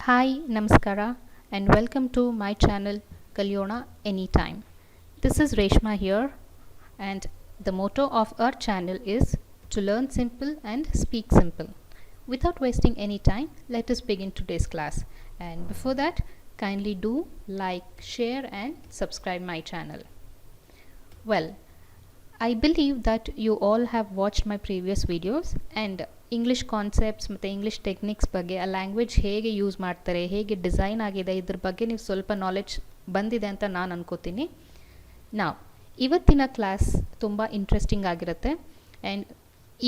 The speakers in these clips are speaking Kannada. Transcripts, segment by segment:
Hi, Namaskara, and welcome to my channel Kalyona Anytime. This is Reshma here, and the motto of our channel is to learn simple and speak simple. Without wasting any time, let us begin today's class. And before that, kindly do like, share, and subscribe my channel. Well, I believe that you all have watched my previous videos and English concepts ಮತ್ತು ಇಂಗ್ಲೀಷ್ ಟೆಕ್ನಿಕ್ಸ್ ಬಗ್ಗೆ ಆ ಲ್ಯಾಂಗ್ವೇಜ್ ಹೇಗೆ ಯೂಸ್ ಮಾಡ್ತಾರೆ, ಹೇಗೆ ಡಿಸೈನ್ ಆಗಿದೆ, ಇದ್ರ ಬಗ್ಗೆ ನೀವು ಸ್ವಲ್ಪ ನಾಲೆಡ್ಜ್ ಬಂದಿದೆ ಅಂತ ನಾನು ಅನ್ಕೋತೀನಿ. ಇವತ್ತಿನ ಕ್ಲಾಸ್ ತುಂಬ ಇಂಟ್ರೆಸ್ಟಿಂಗ್ ಆಗಿರುತ್ತೆ ಆ್ಯಂಡ್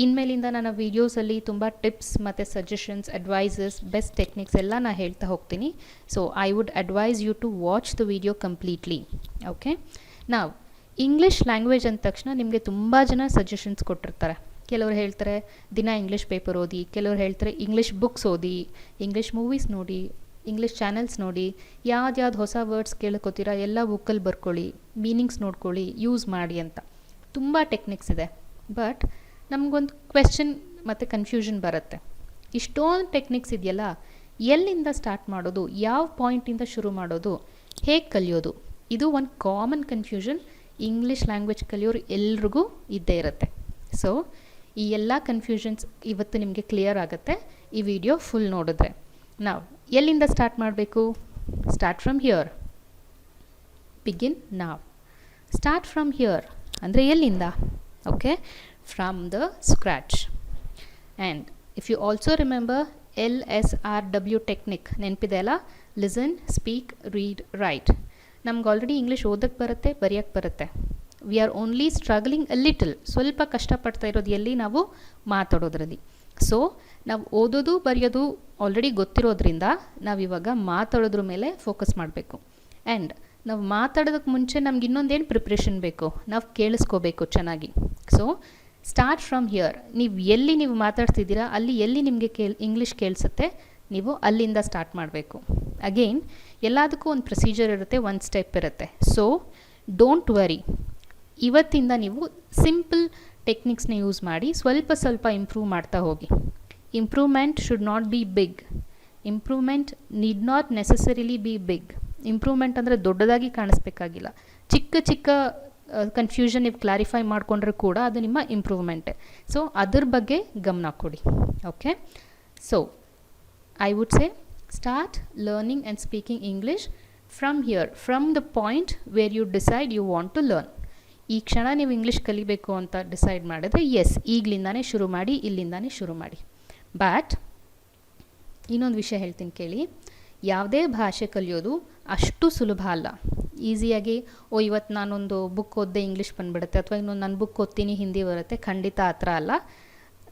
ಇನ್ಮೇಲಿಂದ ನನ್ನ ವೀಡಿಯೋಸಲ್ಲಿ ತುಂಬ ಟಿಪ್ಸ್ ಮತ್ತು ಸಜೆಷನ್ಸ್, ಅಡ್ವೈಸಸ್, ಬೆಸ್ಟ್ ಟೆಕ್ನಿಕ್ಸ್ ಎಲ್ಲ ನಾನು ಹೇಳ್ತಾ ಹೋಗ್ತೀನಿ. So I would advise you to watch the video completely. Okay, English language ಅಂದ ತಕ್ಷಣ ನಿಮಗೆ ತುಂಬ ಜನ ಸಜೆಷನ್ಸ್ ಕೊಟ್ಟಿರ್ತಾರೆ. ಕೆಲವರು ಹೇಳ್ತಾರೆ ದಿನ ಇಂಗ್ಲೀಷ್ ಪೇಪರ್ ಓದಿ, ಕೆಲವರು ಹೇಳ್ತಾರೆ ಇಂಗ್ಲೀಷ್ ಬುಕ್ಸ್ ಓದಿ, ಇಂಗ್ಲೀಷ್ ಮೂವೀಸ್ ನೋಡಿ, ಇಂಗ್ಲೀಷ್ ಚಾನೆಲ್ಸ್ ನೋಡಿ, ಯಾವ್ದು ಹೊಸ ವರ್ಡ್ಸ್ ಕೇಳ್ಕೊತೀರಾ ಎಲ್ಲ ಬುಕ್ಕಲ್ಲಿ ಬರ್ಕೊಳ್ಳಿ, ಮೀನಿಂಗ್ಸ್ ನೋಡ್ಕೊಳ್ಳಿ, ಯೂಸ್ ಮಾಡಿ ಅಂತ ತುಂಬ ಟೆಕ್ನಿಕ್ಸ್ ಇದೆ. ಬಟ್ ನಮಗೊಂದು ಕ್ವೆಶ್ಚನ್ ಮತ್ತು ಕನ್ಫ್ಯೂಷನ್ ಬರುತ್ತೆ, ಇಷ್ಟೊಂದು ಟೆಕ್ನಿಕ್ಸ್ ಇದೆಯಲ್ಲ, ಎಲ್ಲಿಂದ ಸ್ಟಾರ್ಟ್ ಮಾಡೋದು, ಯಾವ ಪಾಯಿಂಟಿಂದ ಶುರು ಮಾಡೋದು, ಹೇಗೆ ಕಲಿಯೋದು? ಇದು ಒಂದು ಕಾಮನ್ ಕನ್ಫ್ಯೂಷನ್ ಇಂಗ್ಲೀಷ್ ಲ್ಯಾಂಗ್ವೇಜ್ ಕಲಿಯೋರು ಎಲ್ರಿಗೂ ಇದ್ದೇ ಇರುತ್ತೆ. ಸೊ ಈ ಎಲ್ಲ ಕನ್ಫ್ಯೂಷನ್ಸ್ ಇವತ್ತು ನಿಮಗೆ ಕ್ಲಿಯರ್ ಆಗುತ್ತೆ ಈ ವಿಡಿಯೋ ಫುಲ್ ನೋಡಿದ್ರೆ. ನಾವು ಎಲ್ಲಿಂದ ಸ್ಟಾರ್ಟ್ ಮಾಡಬೇಕು? Start from here. Begin now. Start from here ಅಂದರೆ ಎಲ್ಲಿಂದ? Okay, from the scratch. And if you also remember LSRW technique ನೆನಪಿದೆ ಅಲ್ಲ? Listen, speak, read, write. ನಮ್ಗೆ ಆಲ್ರೆಡಿ ಇಂಗ್ಲೀಷ್ ಓದಕ್ಕೆ ಬರುತ್ತೆ, ಬರೆಯೋಕ್ಕೆ ಬರುತ್ತೆ. We are only struggling a little. ಸ್ವಲ್ಪ ಕಷ್ಟಪಡ್ತಾ ಇರೋದು ಎಲ್ಲಿ? ನಾವು ಮಾತಾಡೋದ್ರಲ್ಲಿ. ಸೊ ನಾವು ಓದೋದು ಬರೆಯೋದು ಆಲ್ರೆಡಿ ಗೊತ್ತಿರೋದ್ರಿಂದ ನಾವಿವಾಗ ಮಾತಾಡೋದ್ರ ಮೇಲೆ ಫೋಕಸ್ ಮಾಡಬೇಕು. ಆ್ಯಂಡ್ ನಾವು ಮಾತಾಡೋದಕ್ಕೆ ಮುಂಚೆ ನಮ್ಗೆ ಇನ್ನೊಂದೇನು ಪ್ರಿಪ್ರೇಷನ್ ಬೇಕು? ನಾವು ಕೇಳಿಸ್ಕೋಬೇಕು ಚೆನ್ನಾಗಿ. So start from here. ನೀವು ಮಾತಾಡ್ತಿದ್ದೀರಾ ಅಲ್ಲಿ ಎಲ್ಲಿ ನಿಮಗೆ ಇಂಗ್ಲೀಷ್ ಕೇಳಿಸುತ್ತೆ, ನೀವು ಅಲ್ಲಿಂದ ಸ್ಟಾರ್ಟ್ ಮಾಡಬೇಕು. ಅಗೇನ್ ಎಲ್ಲದಕ್ಕೂ ಒಂದು ಪ್ರೊಸೀಜರ್ ಇರುತ್ತೆ, ಒಂದು ಸ್ಟೆಪ್ ಇರುತ್ತೆ. ಸೊ ಡೋಂಟ್ ವರಿ, ಇವತ್ತಿಂದ ನೀವು ಸಿಂಪಲ್ ಟೆಕ್ನಿಕ್ಸ್ನ ಯೂಸ್ ಮಾಡಿ ಸ್ವಲ್ಪ ಸ್ವಲ್ಪ ಇಂಪ್ರೂವ್ ಮಾಡ್ತಾ ಹೋಗಿ. Improvement should not be big. Improvement need not necessarily be big. Improvement ಅಂದರೆ ದೊಡ್ಡದಾಗಿ ಕಾಣಿಸ್ಬೇಕಾಗಿಲ್ಲ. ಚಿಕ್ಕ ಚಿಕ್ಕ ಕನ್ಫ್ಯೂಷನ್ ನೀವು ಕ್ಲಾರಿಫೈ ಮಾಡಿಕೊಂಡ್ರೆ ಕೂಡ ಅದು ನಿಮ್ಮ ಇಂಪ್ರೂವ್ಮೆಂಟೇ. ಸೊ ಅದ್ರ ಬಗ್ಗೆ ಗಮನ ಕೊಡಿ. Okay, so I would say start learning and speaking English from here, from the point where you decide you want to learn. ಈ ಕ್ಷಣ ನೀವು ಇಂಗ್ಲೀಷ್ ಕಲಿಬೇಕು ಅಂತ ಡಿಸೈಡ್ ಮಾಡಿದ್ರೆ ಎಸ್, ಈಗಲಿಂದಾನೇ ಶುರು ಮಾಡಿ, ಇಲ್ಲಿಂದಾನೇ ಶುರು ಮಾಡಿ. ಬಟ್ ಇನ್ನೊಂದು ವಿಷಯ ಹೇಳ್ತೀನಿ ಕೇಳಿ, ಯಾವುದೇ ಭಾಷೆ ಕಲಿಯೋದು ಅಷ್ಟು ಸುಲಭ ಅಲ್ಲ. ಈಸಿಯಾಗಿ ಇವತ್ತು ನಾನೊಂದು ಬುಕ್ ಓದಿದೆ ಇಂಗ್ಲೀಷ್ ಬಂದುಬಿಡುತ್ತೆ, ಅಥವಾ ಇನ್ನೊಂದು ನಾನು ಬುಕ್ ಓದ್ತೀನಿ ಹಿಂದಿ ಬರುತ್ತೆ, ಖಂಡಿತ ಆ ಥರ ಅಲ್ಲ.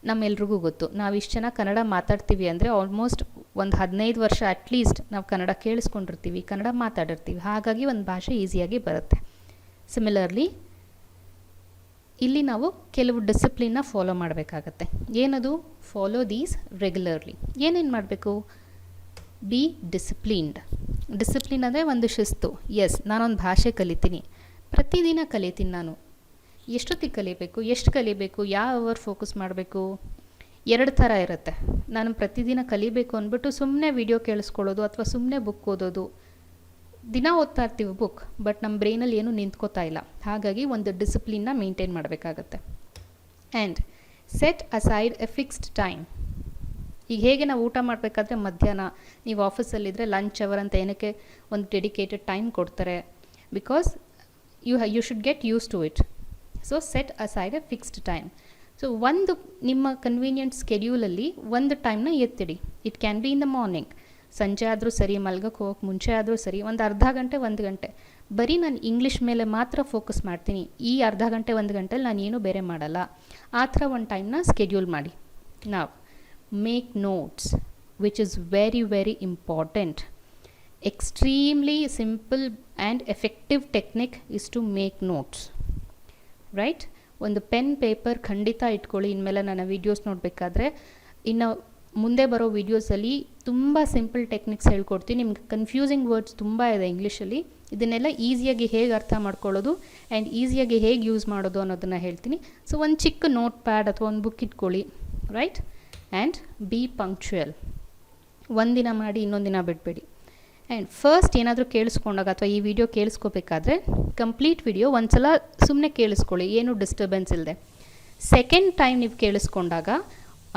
ನಮ್ಮೆಲ್ರಿಗೂ ಗೊತ್ತು, ನಾವು ಇಷ್ಟು ಜನ ಕನ್ನಡ ಮಾತಾಡ್ತೀವಿ ಅಂದರೆ ಆಲ್ಮೋಸ್ಟ್ ಒಂದು 15 ವರ್ಷ ಅಟ್ಲೀಸ್ಟ್ ನಾವು ಕನ್ನಡ ಕೇಳಿಸ್ಕೊಂಡಿರ್ತೀವಿ, ಕನ್ನಡ ಮಾತಾಡಿರ್ತೀವಿ. ಹಾಗಾಗಿ ಒಂದು ಭಾಷೆ ಈಸಿಯಾಗಿ ಬರುತ್ತೆ. ಸಿಮಿಲರ್ಲಿ ಇಲ್ಲಿ ನಾವು ಕೆಲವು ಡಿಸಿಪ್ಲಿನ್ನ ಫಾಲೋ ಮಾಡಬೇಕಾಗತ್ತೆ. ಏನದು? Follow these regularly. ಏನೇನು ಮಾಡಬೇಕು? B disciplined. ಡಿಸಿಪ್ಲಿನ್ ಅಂದರೆ ಒಂದು ಶಿಸ್ತು. ಎಸ್, ನಾನೊಂದು ಭಾಷೆ ಕಲಿತೀನಿ, ಪ್ರತಿದಿನ ಕಲಿತೀನಿ. ನಾನು ಎಷ್ಟೊತ್ತಿಗೆ ಕಲಿಬೇಕು, ಎಷ್ಟು ಕಲಿಬೇಕು, ಯಾವ ಅವರ್ ಫೋಕಸ್ ಮಾಡಬೇಕು? 2 ಥರ ಇರುತ್ತೆ. ನಾನು ಪ್ರತಿದಿನ ಕಲಿಬೇಕು ಅಂದ್ಬಿಟ್ಟು ಸುಮ್ಮನೆ ವಿಡಿಯೋ ಕೇಳಿಸ್ಕೊಳ್ಳೋದು ಅಥವಾ ಸುಮ್ಮನೆ ಬುಕ್ ಓದೋದು. ದಿನ ಓದ್ತಾ ಇರ್ತೀವಿ ಬುಕ್, ಬಟ್ ನಮ್ಮ ಬ್ರೈನಲ್ಲಿ ಏನೂ ನಿಂತ್ಕೋತಾ ಇಲ್ಲ. ಹಾಗಾಗಿ ಒಂದು ಡಿಸಿಪ್ಲಿನ್ನ ಮೇಂಟೈನ್ ಮಾಡಬೇಕಾಗತ್ತೆ. And set aside a fixed time. ಈಗ ಹೇಗೆ ನಾವು ಊಟ ಮಾಡಬೇಕಾದ್ರೆ ಮಧ್ಯಾಹ್ನ ನೀವು ಆಫೀಸಲ್ಲಿದ್ದರೆ ಲಂಚ್ ಅವರ್ ಅಂತ ಏನಕ್ಕೆ ಒಂದು ಡೆಡಿಕೇಟೆಡ್ ಟೈಮ್ ಕೊಡ್ತಾರೆ? Because you should get use to it. So set aside a fixed time. So ಒಂದು ನಿಮ್ಮ ಕನ್ವೀನಿಯೆಂಟ್ ಸ್ಕೆಡ್ಯೂಲಲ್ಲಿ ಒಂದು ಟೈಮ್ನ ಎತ್ತಿಡಿ. It can be in the morning, ಸಂಜೆ ಆದರೂ ಸರಿ, ಮಲ್ಗಕ್ಕೆ ಹೋಗೋಕ್ಕೆ ಮುಂಚೆ ಆದರೂ ಸರಿ, ಒಂದು ಅರ್ಧ ಗಂಟೆ 1 ಗಂಟೆ ಬರೀ ನಾನು ಇಂಗ್ಲೀಷ್ ಮೇಲೆ ಮಾತ್ರ ಫೋಕಸ್ ಮಾಡ್ತೀನಿ. ಈ ಅರ್ಧ ಗಂಟೆ 1 ಗಂಟೆಲಿ ನಾನು ಏನೂ ಬೇರೆ ಮಾಡಲ್ಲ. ಆ ಥರ ಒಂದು ಟೈಮ್ನ ಸ್ಕೆಡ್ಯೂಲ್ ಮಾಡಿ. ನಾವು make notes, which is very very important. Extremely simple and effective technique is to make notes. Right? ಒಂದು ಪೆನ್ ಪೇಪರ್ ಖಂಡಿತ ಇಟ್ಕೊಳ್ಳಿ. ಇನ್ಮೇಲೆ ನನ್ನ ವೀಡಿಯೋಸ್ ನೋಡಬೇಕಾದ್ರೆ ಇನ್ನು ಮುಂದೆ ಬರೋ ವೀಡಿಯೋಸಲ್ಲಿ ತುಂಬ ಸಿಂಪಲ್ ಟೆಕ್ನಿಕ್ಸ್ ಹೇಳ್ಕೊಡ್ತೀನಿ. ನಿಮ್ಗೆ ಕನ್ಫ್ಯೂಸಿಂಗ್ ವರ್ಡ್ಸ್ ತುಂಬ ಇದೆ ಇಂಗ್ಲೀಷಲ್ಲಿ. ಇದನ್ನೆಲ್ಲ ಈಸಿಯಾಗಿ ಹೇಗೆ ಅರ್ಥ ಮಾಡ್ಕೊಳ್ಳೋದು ಆ್ಯಂಡ್ ಈಸಿಯಾಗಿ ಹೇಗೆ ಯೂಸ್ ಮಾಡೋದು ಅನ್ನೋದನ್ನು ಹೇಳ್ತೀನಿ. ಸೊ ಒಂದು ಚಿಕ್ಕ ನೋಟ್ ಪ್ಯಾಡ್ ಅಥವಾ ಒಂದು ಬುಕ್ ಇಟ್ಕೊಳ್ಳಿ. ರೈಟ್? And B punctual. ಒಂದಿನ ಮಾಡಿ ಇನ್ನೊಂದು ದಿನ ಬಿಡಬೇಡಿ. ಆ್ಯಂಡ್ ಫಸ್ಟ್ ಏನಾದರೂ ಕೇಳಿಸ್ಕೊಂಡಾಗ ಅಥವಾ ಈ ವಿಡಿಯೋ ಕೇಳಿಸ್ಕೋಬೇಕಾದ್ರೆ ಕಂಪ್ಲೀಟ್ ವಿಡಿಯೋ ಒಂದು ಸಲ ಸುಮ್ಮನೆ ಕೇಳಿಸ್ಕೊಳ್ಳಿ, ಏನೂ ಡಿಸ್ಟರ್ಬೆನ್ಸ್ ಇಲ್ಲದೆ. ಸೆಕೆಂಡ್ ಟೈಮ್ ನೀವು ಕೇಳಿಸ್ಕೊಂಡಾಗ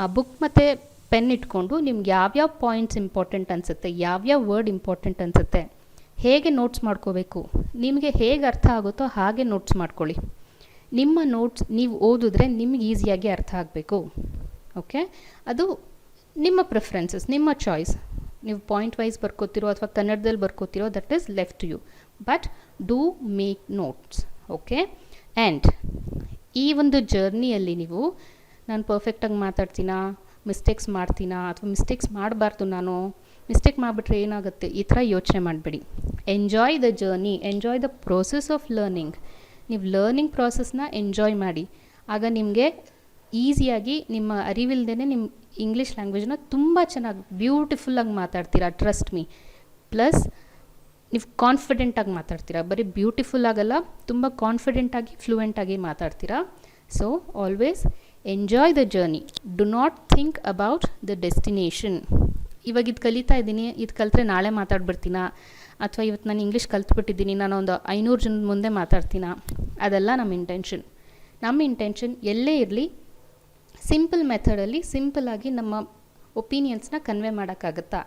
ಆ ಬುಕ್ ಮತ್ತು ಪೆನ್ ಇಟ್ಕೊಂಡು ನಿಮ್ಗೆ ಯಾವ್ಯಾವ ಪಾಯಿಂಟ್ಸ್ ಇಂಪಾರ್ಟೆಂಟ್ ಅನಿಸುತ್ತೆ, ಯಾವ್ಯಾವ ವರ್ಡ್ ಇಂಪಾರ್ಟೆಂಟ್ ಅನಿಸುತ್ತೆ, ಹೇಗೆ ನೋಟ್ಸ್ ಮಾಡ್ಕೋಬೇಕು, ನಿಮಗೆ ಹೇಗೆ ಅರ್ಥ ಆಗುತ್ತೋ ಹಾಗೆ ನೋಟ್ಸ್ ಮಾಡ್ಕೊಳ್ಳಿ. ನಿಮ್ಮ ನೋಟ್ಸ್ ನೀವು ಓದಿದ್ರೆ ನಿಮ್ಗೆ ಈಸಿಯಾಗಿ ಅರ್ಥ ಆಗಬೇಕು. ಓಕೆ, ಅದು ನಿಮ್ಮ ಪ್ರಿಫರೆನ್ಸಸ್, ನಿಮ್ಮ ಚಾಯ್ಸ್. ನೀವು ಪಾಯಿಂಟ್ ವೈಸ್ ಬರ್ಕೋತಿರೋ ಅಥವಾ ಕನ್ನಡದಲ್ಲಿ ಬರ್ಕೋತಿರೋ, that is left to you, but do make notes. Okay, and ಈ ಒಂದು ಜರ್ನಿಯಲ್ಲಿ ನೀವು ನಾನು ಪರ್ಫೆಕ್ಟಾಗಿ ಮಾತಾಡ್ತೀನಾ, ಮಿಸ್ಟೇಕ್ಸ್ ಮಾಡ್ತೀನಾ ಅಥವಾ ಮಿಸ್ಟೇಕ್ಸ್ ಮಾಡಬಾರ್ದು, ನಾನು ಮಿಸ್ಟೇಕ್ ಮಾಡಿಬಿಟ್ರೆ ಏನಾಗುತ್ತೆ, ಈ ಥರ ಯೋಚನೆ ಮಾಡಬೇಡಿ. Enjoy the journey, enjoy the process of learning. ನೀವು ಲರ್ನಿಂಗ್ ಪ್ರಾಸೆಸ್ನ ಎಂಜಾಯ್ ಮಾಡಿ. ಆಗ ನಿಮಗೆ ಈಸಿಯಾಗಿ ನಿಮ್ಮ ಅರಿವಿಲ್ದೇ ನಿಮ್ಮ ಇಂಗ್ಲೀಷ್ ಲ್ಯಾಂಗ್ವೇಜ್ನ ತುಂಬ ಚೆನ್ನಾಗಿ ಬ್ಯೂಟಿಫುಲ್ಲಾಗಿ ಮಾತಾಡ್ತೀರಾ, ಟ್ರಸ್ಟ್ ಮೀ. ಪ್ಲಸ್ ನೀವು ಕಾನ್ಫಿಡೆಂಟಾಗಿ ಮಾತಾಡ್ತೀರಾ, ಬರೀ ಬ್ಯೂಟಿಫುಲ್ ಆಗಲ್ಲ, ತುಂಬ ಕಾನ್ಫಿಡೆಂಟಾಗಿ ಫ್ಲೂಯೆಂಟಾಗಿ ಮಾತಾಡ್ತೀರಾ. So always enjoy the journey, do not think about the destination. ಇವಾಗ ಇದು ಕಲಿತಾ ಇದ್ದೀನಿ, ಇದು ಕಲಿತ್ರೆ ನಾಳೆ ಮಾತಾಡ್ಬಿಡ್ತೀನಾ, ಅಥವಾ ಇವತ್ತು ನಾನು ಇಂಗ್ಲೀಷ್ ಕಲ್ತ್ಬಿಟ್ಟಿದ್ದೀನಿ, ನಾನು ಒಂದು 500 ಜನದ ಮುಂದೆ ಮಾತಾಡ್ತೀನಾ, ಅದೆಲ್ಲ ನಮ್ಮ ಇಂಟೆನ್ಷನ್. ನಮ್ಮ ಇಂಟೆನ್ಷನ್ ಎಲ್ಲೇ ಇರಲಿ ಸಿಂಪಲ್ ಮೆಥಡಲ್ಲಿ ಸಿಂಪಲ್ಲಾಗಿ ನಮ್ಮ ಒಪಿನಿಯನ್ಸ್ನ ಕನ್ವೆ ಮಾಡೋಕ್ಕಾಗತ್ತಾ,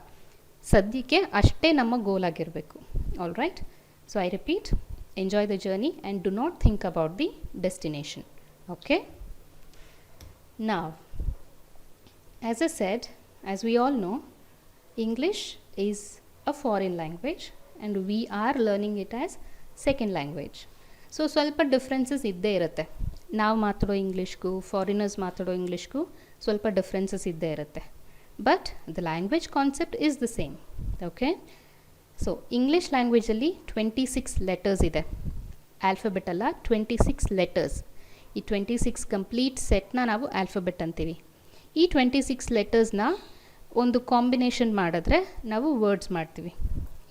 ಸದ್ಯಕ್ಕೆ ಅಷ್ಟೇ ನಮ್ಮ ಗೋಲ್ ಆಗಿರಬೇಕು. All right, so I repeat, enjoy the journey and do not think about the destination. Okay, now as I said, as we all know, English is a foreign language and we are learning it as second language. So ಸ್ವಲ್ಪ ಡಿಫ್ರೆನ್ಸಸ್ ಇದ್ದೇ ಇರುತ್ತೆ. ನಾವು ಮಾತಾಡೋ ಇಂಗ್ಲೀಷ್ಗೂ ಫಾರಿನರ್ಸ್ ಮಾತಾಡೋ ಇಂಗ್ಲೀಷ್ಗೂ ಸ್ವಲ್ಪ ಡಿಫ್ರೆನ್ಸಸ್ ಇದ್ದೇ ಇರುತ್ತೆ, but the language concept is the same. Okay, so English ಲ್ಯಾಂಗ್ವೇಜಲ್ಲಿ 26 ಲೆಟರ್ಸ್ ಇದೆ. ಆಲ್ಫಬೆಟ್ ಅಲ್ಲ, 26 ಲೆಟರ್ಸ್. ಈ 26 ಕಂಪ್ಲೀಟ್ ಸೆಟ್ನ ನಾವು ಆಲ್ಫಬೆಟ್ ಅಂತೀವಿ. ಈ 26 ಲೆಟರ್ಸ್ನ ಒಂದು ಕಾಂಬಿನೇಷನ್ ಮಾಡಿದ್ರೆ ನಾವು ವರ್ಡ್ಸ್ ಮಾಡ್ತೀವಿ.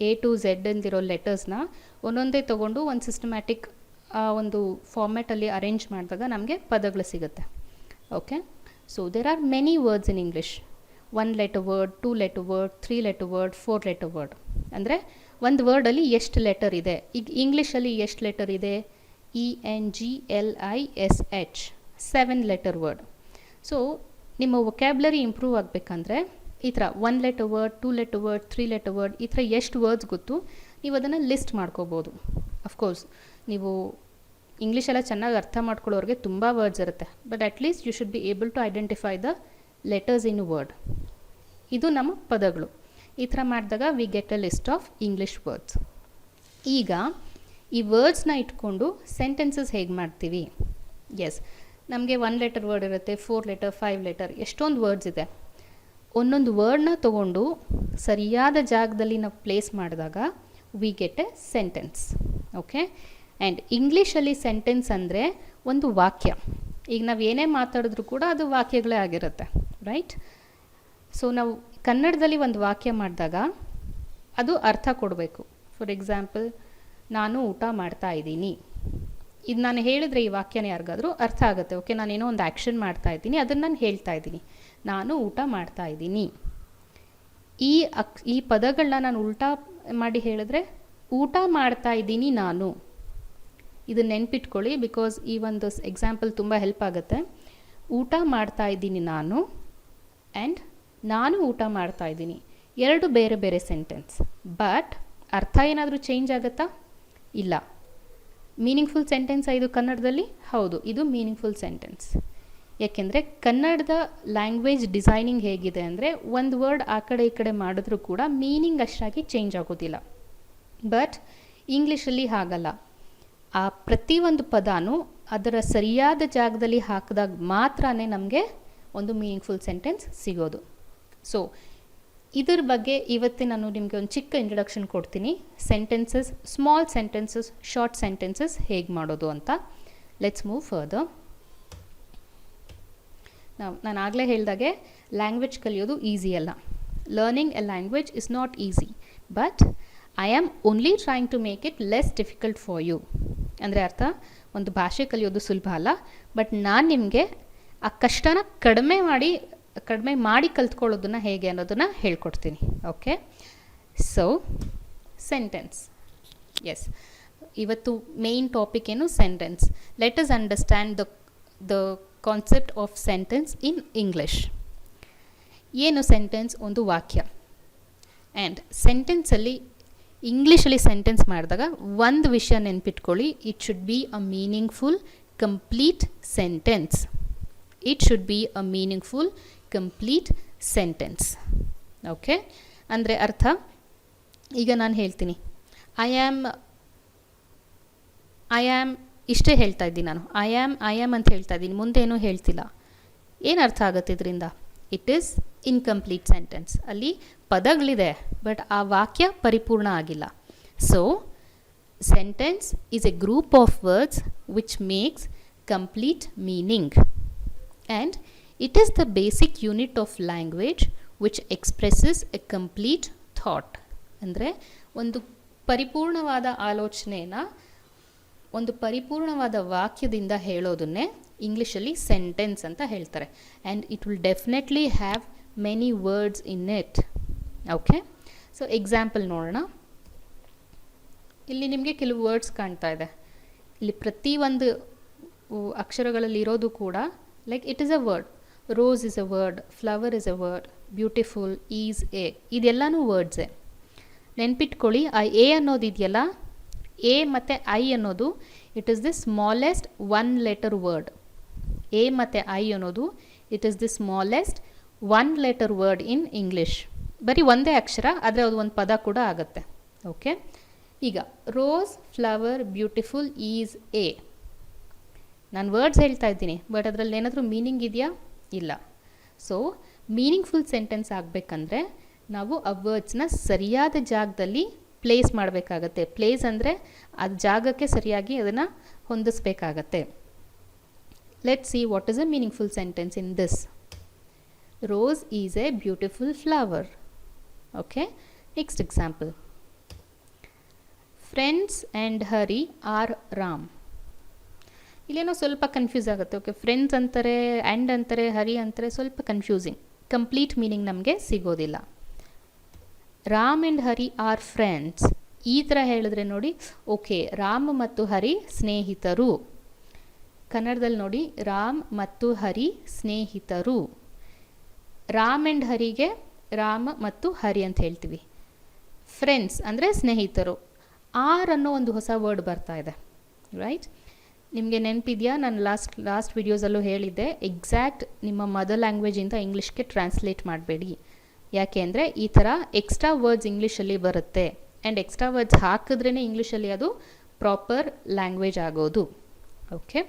A to Z ಅಂದಿರೋ ಲೆಟರ್ಸ್ನ ಒಂದೊಂದೇ ತೊಗೊಂಡು ಒಂದು ಸಿಸ್ಟಮ್ಯಾಟಿಕ್ ಒಂದು ಫಾರ್ಮ್ಯಾಟಲ್ಲಿ ಅರೇಂಜ್ ಮಾಡಿದಾಗ ನಮಗೆ ಪದಗಳು ಸಿಗುತ್ತೆ. Okay, so there are many words in English. 1 letter word, 2 letter word, 3 letter word, 4 letter word. ಅಂದರೆ ಒಂದು ವರ್ಡಲ್ಲಿ ಎಷ್ಟು ಲೆಟರ್ ಇದೆ. ಈಗ ಇಂಗ್ಲೀಷಲ್ಲಿ ಎಷ್ಟು ಲೆಟರ್ ಇದೆ? ENGLISH, 7 letter word. ಸೊ ನಿಮ್ಮ ವೊಕ್ಯಾಬ್ಲರಿ ಇಂಪ್ರೂವ್ ಆಗಬೇಕಂದ್ರೆ ಈ ಥರ 1 letter word, 2 letter word, 3 letter word, ಈ ಥರ ಎಷ್ಟು ವರ್ಡ್ಸ್ ಗೊತ್ತು ನೀವು ಅದನ್ನು ಲಿಸ್ಟ್ ಮಾಡ್ಕೋಬೋದು. ಅಫ್ಕೋರ್ಸ್ ನೀವು ಇಂಗ್ಲೀಷೆಲ್ಲ ಚೆನ್ನಾಗಿ ಅರ್ಥ ಮಾಡ್ಕೊಳ್ಳೋರಿಗೆ ತುಂಬ ವರ್ಡ್ಸ್ ಇರುತ್ತೆ, but at least you should be able to identify the letters in word. ಇದು ನಮ್ಮ ಪದಗಳು. ಈ ಥರ ಮಾಡಿದಾಗ we get a list of English words. ಈಗ ಈ ವರ್ಡ್ಸ್ನ ಇಟ್ಕೊಂಡು ಸೆಂಟೆನ್ಸಸ್ ಹೇಗೆ ಮಾಡ್ತೀವಿ? ಎಸ್, ನಮಗೆ 1 ಲೆಟರ್ ವರ್ಡ್ ಇರುತ್ತೆ, 4 ಲೆಟರ್, 5 ಲೆಟರ್, ಎಷ್ಟೊಂದು ವರ್ಡ್ಸ್ ಇದೆ. ಒಂದೊಂದು ವರ್ಡ್ನ ತೊಗೊಂಡು ಸರಿಯಾದ ಜಾಗದಲ್ಲಿ ನಾವು ಪ್ಲೇಸ್ ಮಾಡಿದಾಗ we get A sentence. Okay, and ಇಂಗ್ಲೀಷಲ್ಲಿ ಸೆಂಟೆನ್ಸ್ ಅಂದರೆ ಒಂದು ವಾಕ್ಯ. ಈಗ ನಾವು ಏನೇ ಮಾತಾಡಿದ್ರೂ ಕೂಡ ಅದು ವಾಕ್ಯಗಳೇ ಆಗಿರುತ್ತೆ, ರೈಟ್? ಸೊ ನಾವು ಕನ್ನಡದಲ್ಲಿ ಒಂದು ವಾಕ್ಯ ಮಾಡಿದಾಗ ಅದು ಅರ್ಥ ಕೊಡಬೇಕು. ಫಾರ್ ಎಕ್ಸಾಂಪಲ್, ನಾನು ಊಟ ಮಾಡ್ತಾ ಇದ್ದೀನಿ. ಇದು ನಾನು ಹೇಳಿದ್ರೆ ಈ ವಾಕ್ಯನ ಯಾರಿಗಾದರೂ ಅರ್ಥ ಆಗುತ್ತೆ. ಓಕೆ, ನಾನೇನೋ ಒಂದು ಆ್ಯಕ್ಷನ್ ಮಾಡ್ತಾ ಇದ್ದೀನಿ, ಅದನ್ನು ನಾನು ಹೇಳ್ತಾ ಇದ್ದೀನಿ, ನಾನು ಊಟ ಮಾಡ್ತಾ ಇದ್ದೀನಿ. ಈ ಪದಗಳನ್ನ ನಾನು ಉಲ್ಟಾ ಮಾಡಿ ಹೇಳಿದ್ರೆ ಊಟ ಮಾಡ್ತಾ ಇದ್ದೀನಿ ನಾನು. ಇದನ್ನು ನೆನ್ಪಿಟ್ಕೊಳ್ಳಿ, ಬಿಕಾಸ್ ಈ ಒಂದು ಎಕ್ಸಾಂಪಲ್ ತುಂಬ ಹೆಲ್ಪ್ ಆಗುತ್ತೆ. ಊಟ ಮಾಡ್ತಾ ಇದ್ದೀನಿ ನಾನು ಆ್ಯಂಡ್ ನಾನು ಊಟ ಮಾಡ್ತಾ ಇದ್ದೀನಿ, ಎರಡು ಬೇರೆ ಬೇರೆ ಸೆಂಟೆನ್ಸ್. ಬಟ್ ಅರ್ಥ ಏನಾದರೂ ಚೇಂಜ್ ಆಗುತ್ತಾ? ಇಲ್ಲ. ಮೀನಿಂಗ್ಫುಲ್ ಸೆಂಟೆನ್ಸ್ ಇದು ಕನ್ನಡದಲ್ಲಿ? ಹೌದು, ಇದು ಮೀನಿಂಗ್ಫುಲ್ ಸೆಂಟೆನ್ಸ್. ಯಾಕೆಂದರೆ ಕನ್ನಡದ ಲ್ಯಾಂಗ್ವೇಜ್ ಡಿಸೈನಿಂಗ್ ಹೇಗಿದೆ ಅಂದರೆ ಒಂದು ವರ್ಡ್ ಆ ಕಡೆ ಈ ಕಡೆ ಮಾಡಿದ್ರೂ ಕೂಡ ಮೀನಿಂಗ್ ಅಷ್ಟಾಗಿ ಚೇಂಜ್ ಆಗೋದಿಲ್ಲ. ಬಟ್ ಇಂಗ್ಲೀಷಲ್ಲಿ ಹಾಗಲ್ಲ. ಆ ಪ್ರತಿಯೊಂದು ಪದನೂ ಅದರ ಸರಿಯಾದ ಜಾಗದಲ್ಲಿ ಹಾಕಿದಾಗ ಮಾತ್ರ ನಮಗೆ ಒಂದು ಮೀನಿಂಗ್ಫುಲ್ ಸೆಂಟೆನ್ಸ್ ಸಿಗೋದು. ಸೊ ಇದ್ರ ಬಗ್ಗೆ ಇವತ್ತೇ ನಾನು ನಿಮಗೆ ಒಂದು ಚಿಕ್ಕ ಇಂಟ್ರಡಕ್ಷನ್ ಕೊಡ್ತೀನಿ. Sentences, small sentences, short sentences ಹೇಗೆ ಮಾಡೋದು ಅಂತ. Let's move further. ನಾನು ಆಗಲೇ ಹೇಳಿದಾಗೆ ಲ್ಯಾಂಗ್ವೇಜ್ ಕಲಿಯೋದು ಈಸಿ ಅಲ್ಲ. Learning a language is not easy, but I am only trying to make it less difficult for you. ಅಂದರೆ ಅರ್ಥ, ಒಂದು ಭಾಷೆ ಕಲಿಯೋದು ಸುಲಭ ಅಲ್ಲ, ಬಟ್ ನಾನು ನಿಮಗೆ ಆ ಕಷ್ಟನ ಕಡಿಮೆ ಮಾಡಿ ಕಡಿಮೆ ಮಾಡಿ ಕಲ್ತ್ಕೊಳ್ಳೋದನ್ನು ಹೇಗೆ ಅನ್ನೋದನ್ನು ಹೇಳ್ಕೊಡ್ತೀನಿ. Okay, so sentence. ಎಸ್, ಇವತ್ತು ಮೇನ್ ಟಾಪಿಕ್ ಏನು? Sentence. Let us understand the concept of sentence in English. ಏನು ಸೆಂಟೆನ್ಸ್? ಒಂದು ವಾಕ್ಯ. ಆ್ಯಂಡ್ ಸೆಂಟೆನ್ಸಲ್ಲಿ ಇಂಗ್ಲೀಷಲ್ಲಿ ಸೆಂಟೆನ್ಸ್ ಮಾಡಿದಾಗ ಒಂದು ವಿಷಯ ನೆನ್ಪಿಟ್ಕೊಳ್ಳಿ, it should be a meaningful complete sentence. It should be a meaningful complete sentence. Okay, ಅಂದರೆ ಅರ್ಥ, ಈಗ ನಾನು ಹೇಳ್ತೀನಿ ಐ ಆ್ಯಮ್ ಇಷ್ಟೇ ಹೇಳ್ತಾ ಇದ್ದೀನಿ ನಾನು. ಐ ಆ್ಯಮ್ ಅಂತ ಹೇಳ್ತಾ ಇದ್ದೀನಿ, ಮುಂದೆ ಏನೂ ಹೇಳ್ತಿಲ್ಲ. ಏನು ಅರ್ಥ ಆಗುತ್ತೆ ಇದರಿಂದ? It is incomplete sentence. ಅಲ್ಲಿ ಪದಗಳಿದೆ, ಬಟ್ ಆ ವಾಕ್ಯ ಪರಿಪೂರ್ಣ ಆಗಿಲ್ಲ. So sentence is A group of words which makes complete meaning. And it is the basic unit of language which expresses a complete thought. ಅಂದರೆ ಒಂದು ಪರಿಪೂರ್ಣವಾದ ಆಲೋಚನೆಯನ್ನು ಒಂದು ಪರಿಪೂರ್ಣವಾದ ವಾಕ್ಯದಿಂದ ಹೇಳೋದನ್ನೇ ಇಂಗ್ಲೀಷಲ್ಲಿ ಸೆಂಟೆನ್ಸ್ ಅಂತ ಹೇಳ್ತಾರೆ. And it will definitely have many words in it. Okay, so example ನೋಡೋಣ. ಇಲ್ಲಿ ನಿಮಗೆ ಕೆಲವು ವರ್ಡ್ಸ್ ಕಾಣ್ತಾ ಇದೆ. ಇಲ್ಲಿ ಪ್ರತಿಯೊಂದು ಅಕ್ಷರಗಳಲ್ಲಿ ಇರೋದು ಕೂಡ like it is a word. Rose is a word, flower is a word, beautiful, is, a, ಇದೆಲ್ಲನೂ ವರ್ಡ್ಸೇ. ನೆನ್ಪಿಟ್ಕೊಳ್ಳಿ, ಆ ಎ ಅನ್ನೋದಿದೆಯಲ್ಲ, ಎ ಮತ್ತು ಐ ಅನ್ನೋದು it is the smallest one letter word. A ಮತ್ತು ಐ ಅನ್ನೋದು it is the smallest one letter word in English. ಬರೀ ಒಂದೇ ಅಕ್ಷರ, ಆದರೆ ಅದು ಒಂದು ಪದ ಕೂಡ ಆಗುತ್ತೆ. ಓಕೆ, ಈಗ rose, flower, beautiful, is, A, ನಾನು ವರ್ಡ್ಸ್ ಹೇಳ್ತಾ ಇದ್ದೀನಿ, ಬಟ್ ಅದರಲ್ಲಿ ಏನಾದರೂ ಮೀನಿಂಗ್ ಇದೆಯಾ? ಇಲ್ಲ. ಸೊ ಮೀನಿಂಗ್ಫುಲ್ ಸೆಂಟೆನ್ಸ್ ಆಗಬೇಕಂದ್ರೆ ನಾವು ಆ ವರ್ಡ್ಸ್ನ ಸರಿಯಾದ ಜಾಗದಲ್ಲಿ ಪ್ಲೇಸ್ ಮಾಡಬೇಕಾಗತ್ತೆ. ಪ್ಲೇಸ್ ಅಂದರೆ ಅದು ಜಾಗಕ್ಕೆ ಸರಿಯಾಗಿ ಅದನ್ನು ಹೊಂದಿಸ್ಬೇಕಾಗತ್ತೆ. Let's see what is a meaningful sentence in this. Rose is a beautiful flower. Okay, next example. Friends and Hari are Ram. ಇಲ್ಲೇನೋ ಸ್ವಲ್ಪ ಕನ್ಫ್ಯೂಸ್ ಆಗುತ್ತೆ. ಓಕೆ, ಫ್ರೆಂಡ್ಸ್ ಅಂತಾರೆ, ಆ್ಯಂಡ್ ಅಂತಾರೆ, ಹರಿ ಅಂತಾರೆ, ಸ್ವಲ್ಪ ಕನ್ಫ್ಯೂಸಿಂಗ್. ಕಂಪ್ಲೀಟ್ ಮೀನಿಂಗ್ ನಮಗೆ ಸಿಗೋದಿಲ್ಲ. Ram and Hari are friends ಈ ಥರ ಹೇಳಿದ್ರೆ ನೋಡಿ, ಓಕೆ, ರಾಮ್ ಮತ್ತು ಹರಿ ಸ್ನೇಹಿತರು. ಕನ್ನಡದಲ್ಲಿ ನೋಡಿ, ರಾಮ್ ಮತ್ತು ಹರಿ ಸ್ನೇಹಿತರು. ರಾಮ್ ಆ್ಯಂಡ್ ಹರಿಗೆ ರಾಮ ಮತ್ತು ಹರಿ ಅಂತ ಹೇಳ್ತೀವಿ. ಫ್ರೆಂಡ್ಸ್ ಅಂದರೆ ಸ್ನೇಹಿತರು. ಆರ್ ಅನ್ನೋ ಒಂದು ಹೊಸ ವರ್ಡ್ ಬರ್ತಾ ಇದೆ, ರೈಟ್? ನಿಮಗೆ ನೆನಪಿದೆಯಾ? ನಾನು ಲಾಸ್ಟ್ ವಿಡಿಯೋಸಲ್ಲೂ ಹೇಳಿದ್ದೆ, ಎಕ್ಸಾಕ್ಟ್ ನಿಮ್ಮ ಮದರ್ ಲ್ಯಾಂಗ್ವೇಜಿಂದ ಇಂಗ್ಲೀಷ್ಗೆ ಟ್ರಾನ್ಸ್ಲೇಟ್ ಮಾಡಬೇಡಿ. ಯಾಕೆ ಅಂದರೆ ಈ ಥರ ಎಕ್ಸ್ಟ್ರಾ ವರ್ಡ್ಸ್ ಇಂಗ್ಲೀಷಲ್ಲಿ ಬರುತ್ತೆ. ಆ್ಯಂಡ್ ಎಕ್ಸ್ಟ್ರಾ ವರ್ಡ್ಸ್ ಹಾಕಿದ್ರೇ ಇಂಗ್ಲೀಷಲ್ಲಿ ಅದು ಪ್ರಾಪರ್ ಲ್ಯಾಂಗ್ವೇಜ್ ಆಗೋದು. ಓಕೆ,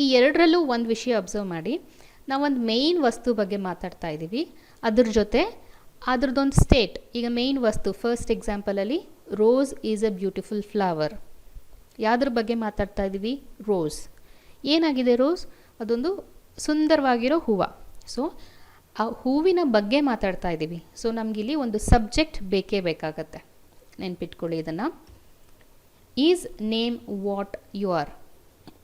ಈ ಎರಡರಲ್ಲೂ ಒಂದು ವಿಷಯ ಅಬ್ಸರ್ವ್ ಮಾಡಿ. ನಾವೊಂದು ಮೇಯ್ನ್ ವಸ್ತು ಬಗ್ಗೆ ಮಾತಾಡ್ತಾ ಇದ್ದೀವಿ, ಅದ್ರ ಜೊತೆ ಅದ್ರದ್ದೊಂದು ಸ್ಟೇಟ್. ಈಗ ಮೇಯ್ನ್ ವಸ್ತು ಫಸ್ಟ್ ಎಕ್ಸಾಂಪಲಲ್ಲಿ rose is a beautiful flower. ಯಾವುದ್ರ ಬಗ್ಗೆ ಮಾತಾಡ್ತಾ ಇದ್ದೀವಿ? ರೋಸ್. ಏನಾಗಿದೆ ರೋಸ್? ಅದೊಂದು ಸುಂದರವಾಗಿರೋ ಹೂವು. ಸೊ ಆ ಹೂವಿನ ಬಗ್ಗೆ ಮಾತಾಡ್ತಾ ಇದ್ದೀವಿ. ಸೊ ನಮಗಿಲ್ಲಿ ಒಂದು ಸಬ್ಜೆಕ್ಟ್ ಬೇಕೇ ಬೇಕಾಗತ್ತೆ. ನೆನ್ಪಿಟ್ಕೊಳ್ಳಿ ಇದನ್ನು. Is name what you are.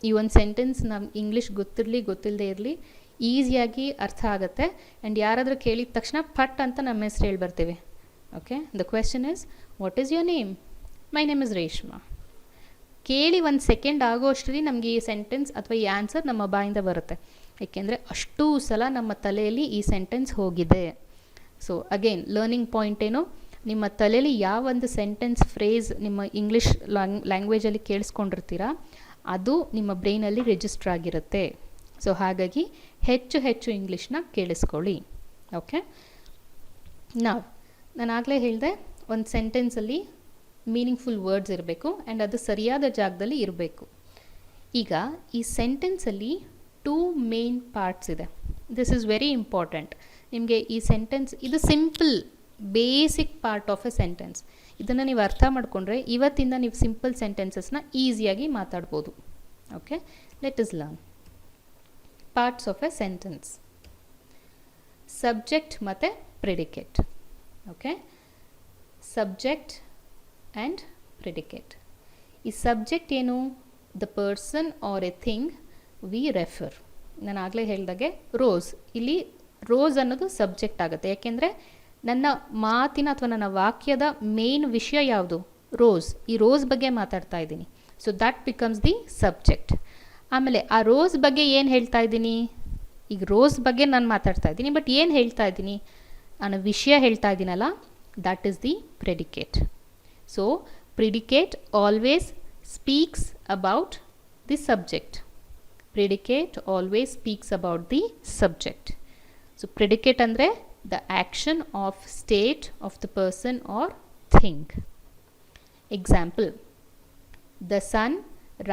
ಈ ಒಂದು ಸೆಂಟೆನ್ಸ್ ನಮ್ಮ ಇಂಗ್ಲೀಷ್ ಗೊತ್ತಿಲ್ಲದೆ ಇರಲಿ ಈಸಿಯಾಗಿ ಅರ್ಥ ಆಗುತ್ತೆ. ಆ್ಯಂಡ್ ಯಾರಾದರೂ ಕೇಳಿದ ತಕ್ಷಣ ಪಟ್ ಅಂತ ನಮ್ಮ ಹೆಸರು ಹೇಳಿ ಬರ್ತೀವಿ. Okay, the question is what is your name? My name is Reshma. ಕೇಳಿ ಒಂದು ಸೆಕೆಂಡ್ ಆಗೋ ಅಷ್ಟರಲ್ಲಿ ನಮಗೆ ಈ ಸೆಂಟೆನ್ಸ್ ಅಥವಾ ಈ ಆನ್ಸರ್ ನಮ್ಮ ಬಾಯಿಂದ ಬರುತ್ತೆ. ಏಕೆಂದರೆ ಅಷ್ಟೂ ಸಲ ನಮ್ಮ ತಲೆಯಲ್ಲಿ ಈ ಸೆಂಟೆನ್ಸ್ ಹೋಗಿದೆ. ಸೊ ಅಗೇನ್ ಲರ್ನಿಂಗ್ ಪಾಯಿಂಟ್ ಏನು? ನಿಮ್ಮ ತಲೆಯಲ್ಲಿ ಯಾವೊಂದು ಸೆಂಟೆನ್ಸ್ ಫ್ರೇಸ್ ನಿಮ್ಮ ಇಂಗ್ಲೀಷ್ ಲ್ಯಾಂಗ್ವೇಜಲ್ಲಿ ಕೇಳಿಸ್ಕೊಂಡಿರ್ತೀರಾ ಅದು ನಿಮ್ಮ ಬ್ರೈನಲ್ಲಿ ರಿಜಿಸ್ಟರ್ ಆಗಿರುತ್ತೆ. ಸೊ ಹಾಗಾಗಿ ಹೆಚ್ಚು ಇಂಗ್ಲೀಷ್ನ ಕೇಳಿಸ್ಕೊಳ್ಳಿ. ಓಕೆ, ನಾನು ಆಗಲೇ ಹೇಳಿದೆ, ಒಂದು ಸೆಂಟೆನ್ಸಲ್ಲಿ ಮೀನಿಂಗ್ಫುಲ್ ವರ್ಡ್ಸ್ ಇರಬೇಕು ಆ್ಯಂಡ್ ಅದು ಸರಿಯಾದ ಜಾಗದಲ್ಲಿ ಇರಬೇಕು. ಈಗ ಈ ಸೆಂಟೆನ್ಸಲ್ಲಿ 2 ಮೇನ್ ಪಾರ್ಟ್ಸ್ ಇದೆ. This is very important. ನಿಮಗೆ ಈ ಸೆಂಟೆನ್ಸ್ ಇದು simple basic part of a sentence. ಇದನ್ನು ನೀವು ಅರ್ಥ ಮಾಡಿಕೊಂಡ್ರೆ ಇವತ್ತಿಂದ ನೀವು ಸಿಂಪಲ್ ಸೆಂಟೆನ್ಸಸ್ನ ಈಸಿಯಾಗಿ ಮಾತಾಡ್ಬೋದು. Okay, let us learn parts of a sentence. Subject ಮತ್ತು predicate. Okay, subject and predicate. ಈ ಸಬ್ಜೆಕ್ಟ್ ಏನು? The person or a thing we refer. ನಾನು ಆಗಲೇ ಹೇಳಿದಾಗೆ ರೋಸ್, ಇಲ್ಲಿ ರೋಸ್ ಅನ್ನೋದು ಸಬ್ಜೆಕ್ಟ್ ಆಗುತ್ತೆ. ಯಾಕೆಂದರೆ ನನ್ನ ಮಾತಿನ ಅಥವಾ ನನ್ನ ವಾಕ್ಯದ ಮೇನ್ ವಿಷಯ ಯಾವುದು? ರೋಸ್. ಈ ರೋಸ್ ಬಗ್ಗೆ ಮಾತಾಡ್ತಾ ಇದ್ದೀನಿ. So that becomes the subject. ಆಮೇಲೆ ಆ ರೋಸ್ ಬಗ್ಗೆ ಏನು ಹೇಳ್ತಾ ಇದ್ದೀನಿ? ಈಗ ರೋಸ್ ಬಗ್ಗೆ ನಾನು ಮಾತಾಡ್ತಾ ಇದ್ದೀನಿ, ಬಟ್ ಏನು ಹೇಳ್ತಾ ಇದ್ದೀನಿ? ನಾನು ವಿಷಯ ಹೇಳ್ತಾ ಇದ್ದೀನಲ್ಲ, that is the predicate. So predicate always speaks about the subject. Predicate always speaks about the subject. So predicate andre the action of state of the person or thing. Example: the sun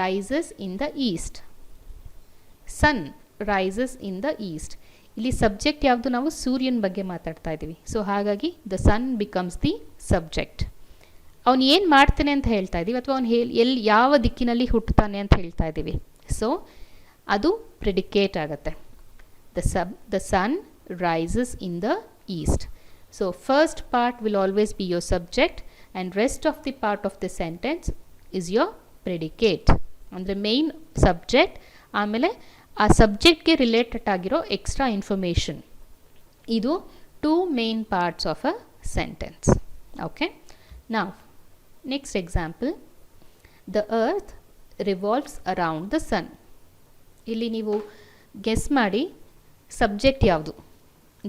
rises in the east. Sun rises in the east. ಇಲ್ಲಿ ಸಬ್ಜೆಕ್ಟ್ ಯಾವುದು? ನಾವು ಸೂರ್ಯನ ಬಗ್ಗೆ ಮಾತಾಡ್ತಾ ಇದ್ದೀವಿ. ಸೊ ಹಾಗಾಗಿ the sun becomes the subject. ಅವನು ಏನು ಮಾಡ್ತಾನೆ ಅಂತ ಹೇಳ್ತಾ ಇದ್ದೀವಿ, ಅಥವಾ ಅವನು ಎಲ್ಲಿ ಯಾವ ದಿಕ್ಕಿನಲ್ಲಿ ಹುಟ್ಟುತ್ತಾನೆ ಅಂತ ಹೇಳ್ತಾ ಇದ್ದೀವಿ. ಸೊ ಅದು ಪ್ರಿಡಿಕೇಟ್ ಆಗುತ್ತೆ. The sun rises in the east. So first part will always be your subject and rest of the part of the sentence is your predicate. ಅಂದರೆ ಮೇಯ್ನ್ ಸಬ್ಜೆಕ್ಟ್, ಆಮೇಲೆ ಆ ಸಬ್ಜೆಕ್ಟ್ಗೆ ರಿಲೇಟೆಡ್ ಆಗಿರೋ ಎಕ್ಸ್ಟ್ರಾ ಇನ್ಫಾರ್ಮೇಷನ್. ಇದು 2 main parts of a sentence. Okay, now next example: the earth revolves around the sun. ಇಲ್ಲಿ ನೀವು ಗೆಸ್ ಮಾಡಿ ಸಬ್ಜೆಕ್ಟ್ ಯಾವುದು?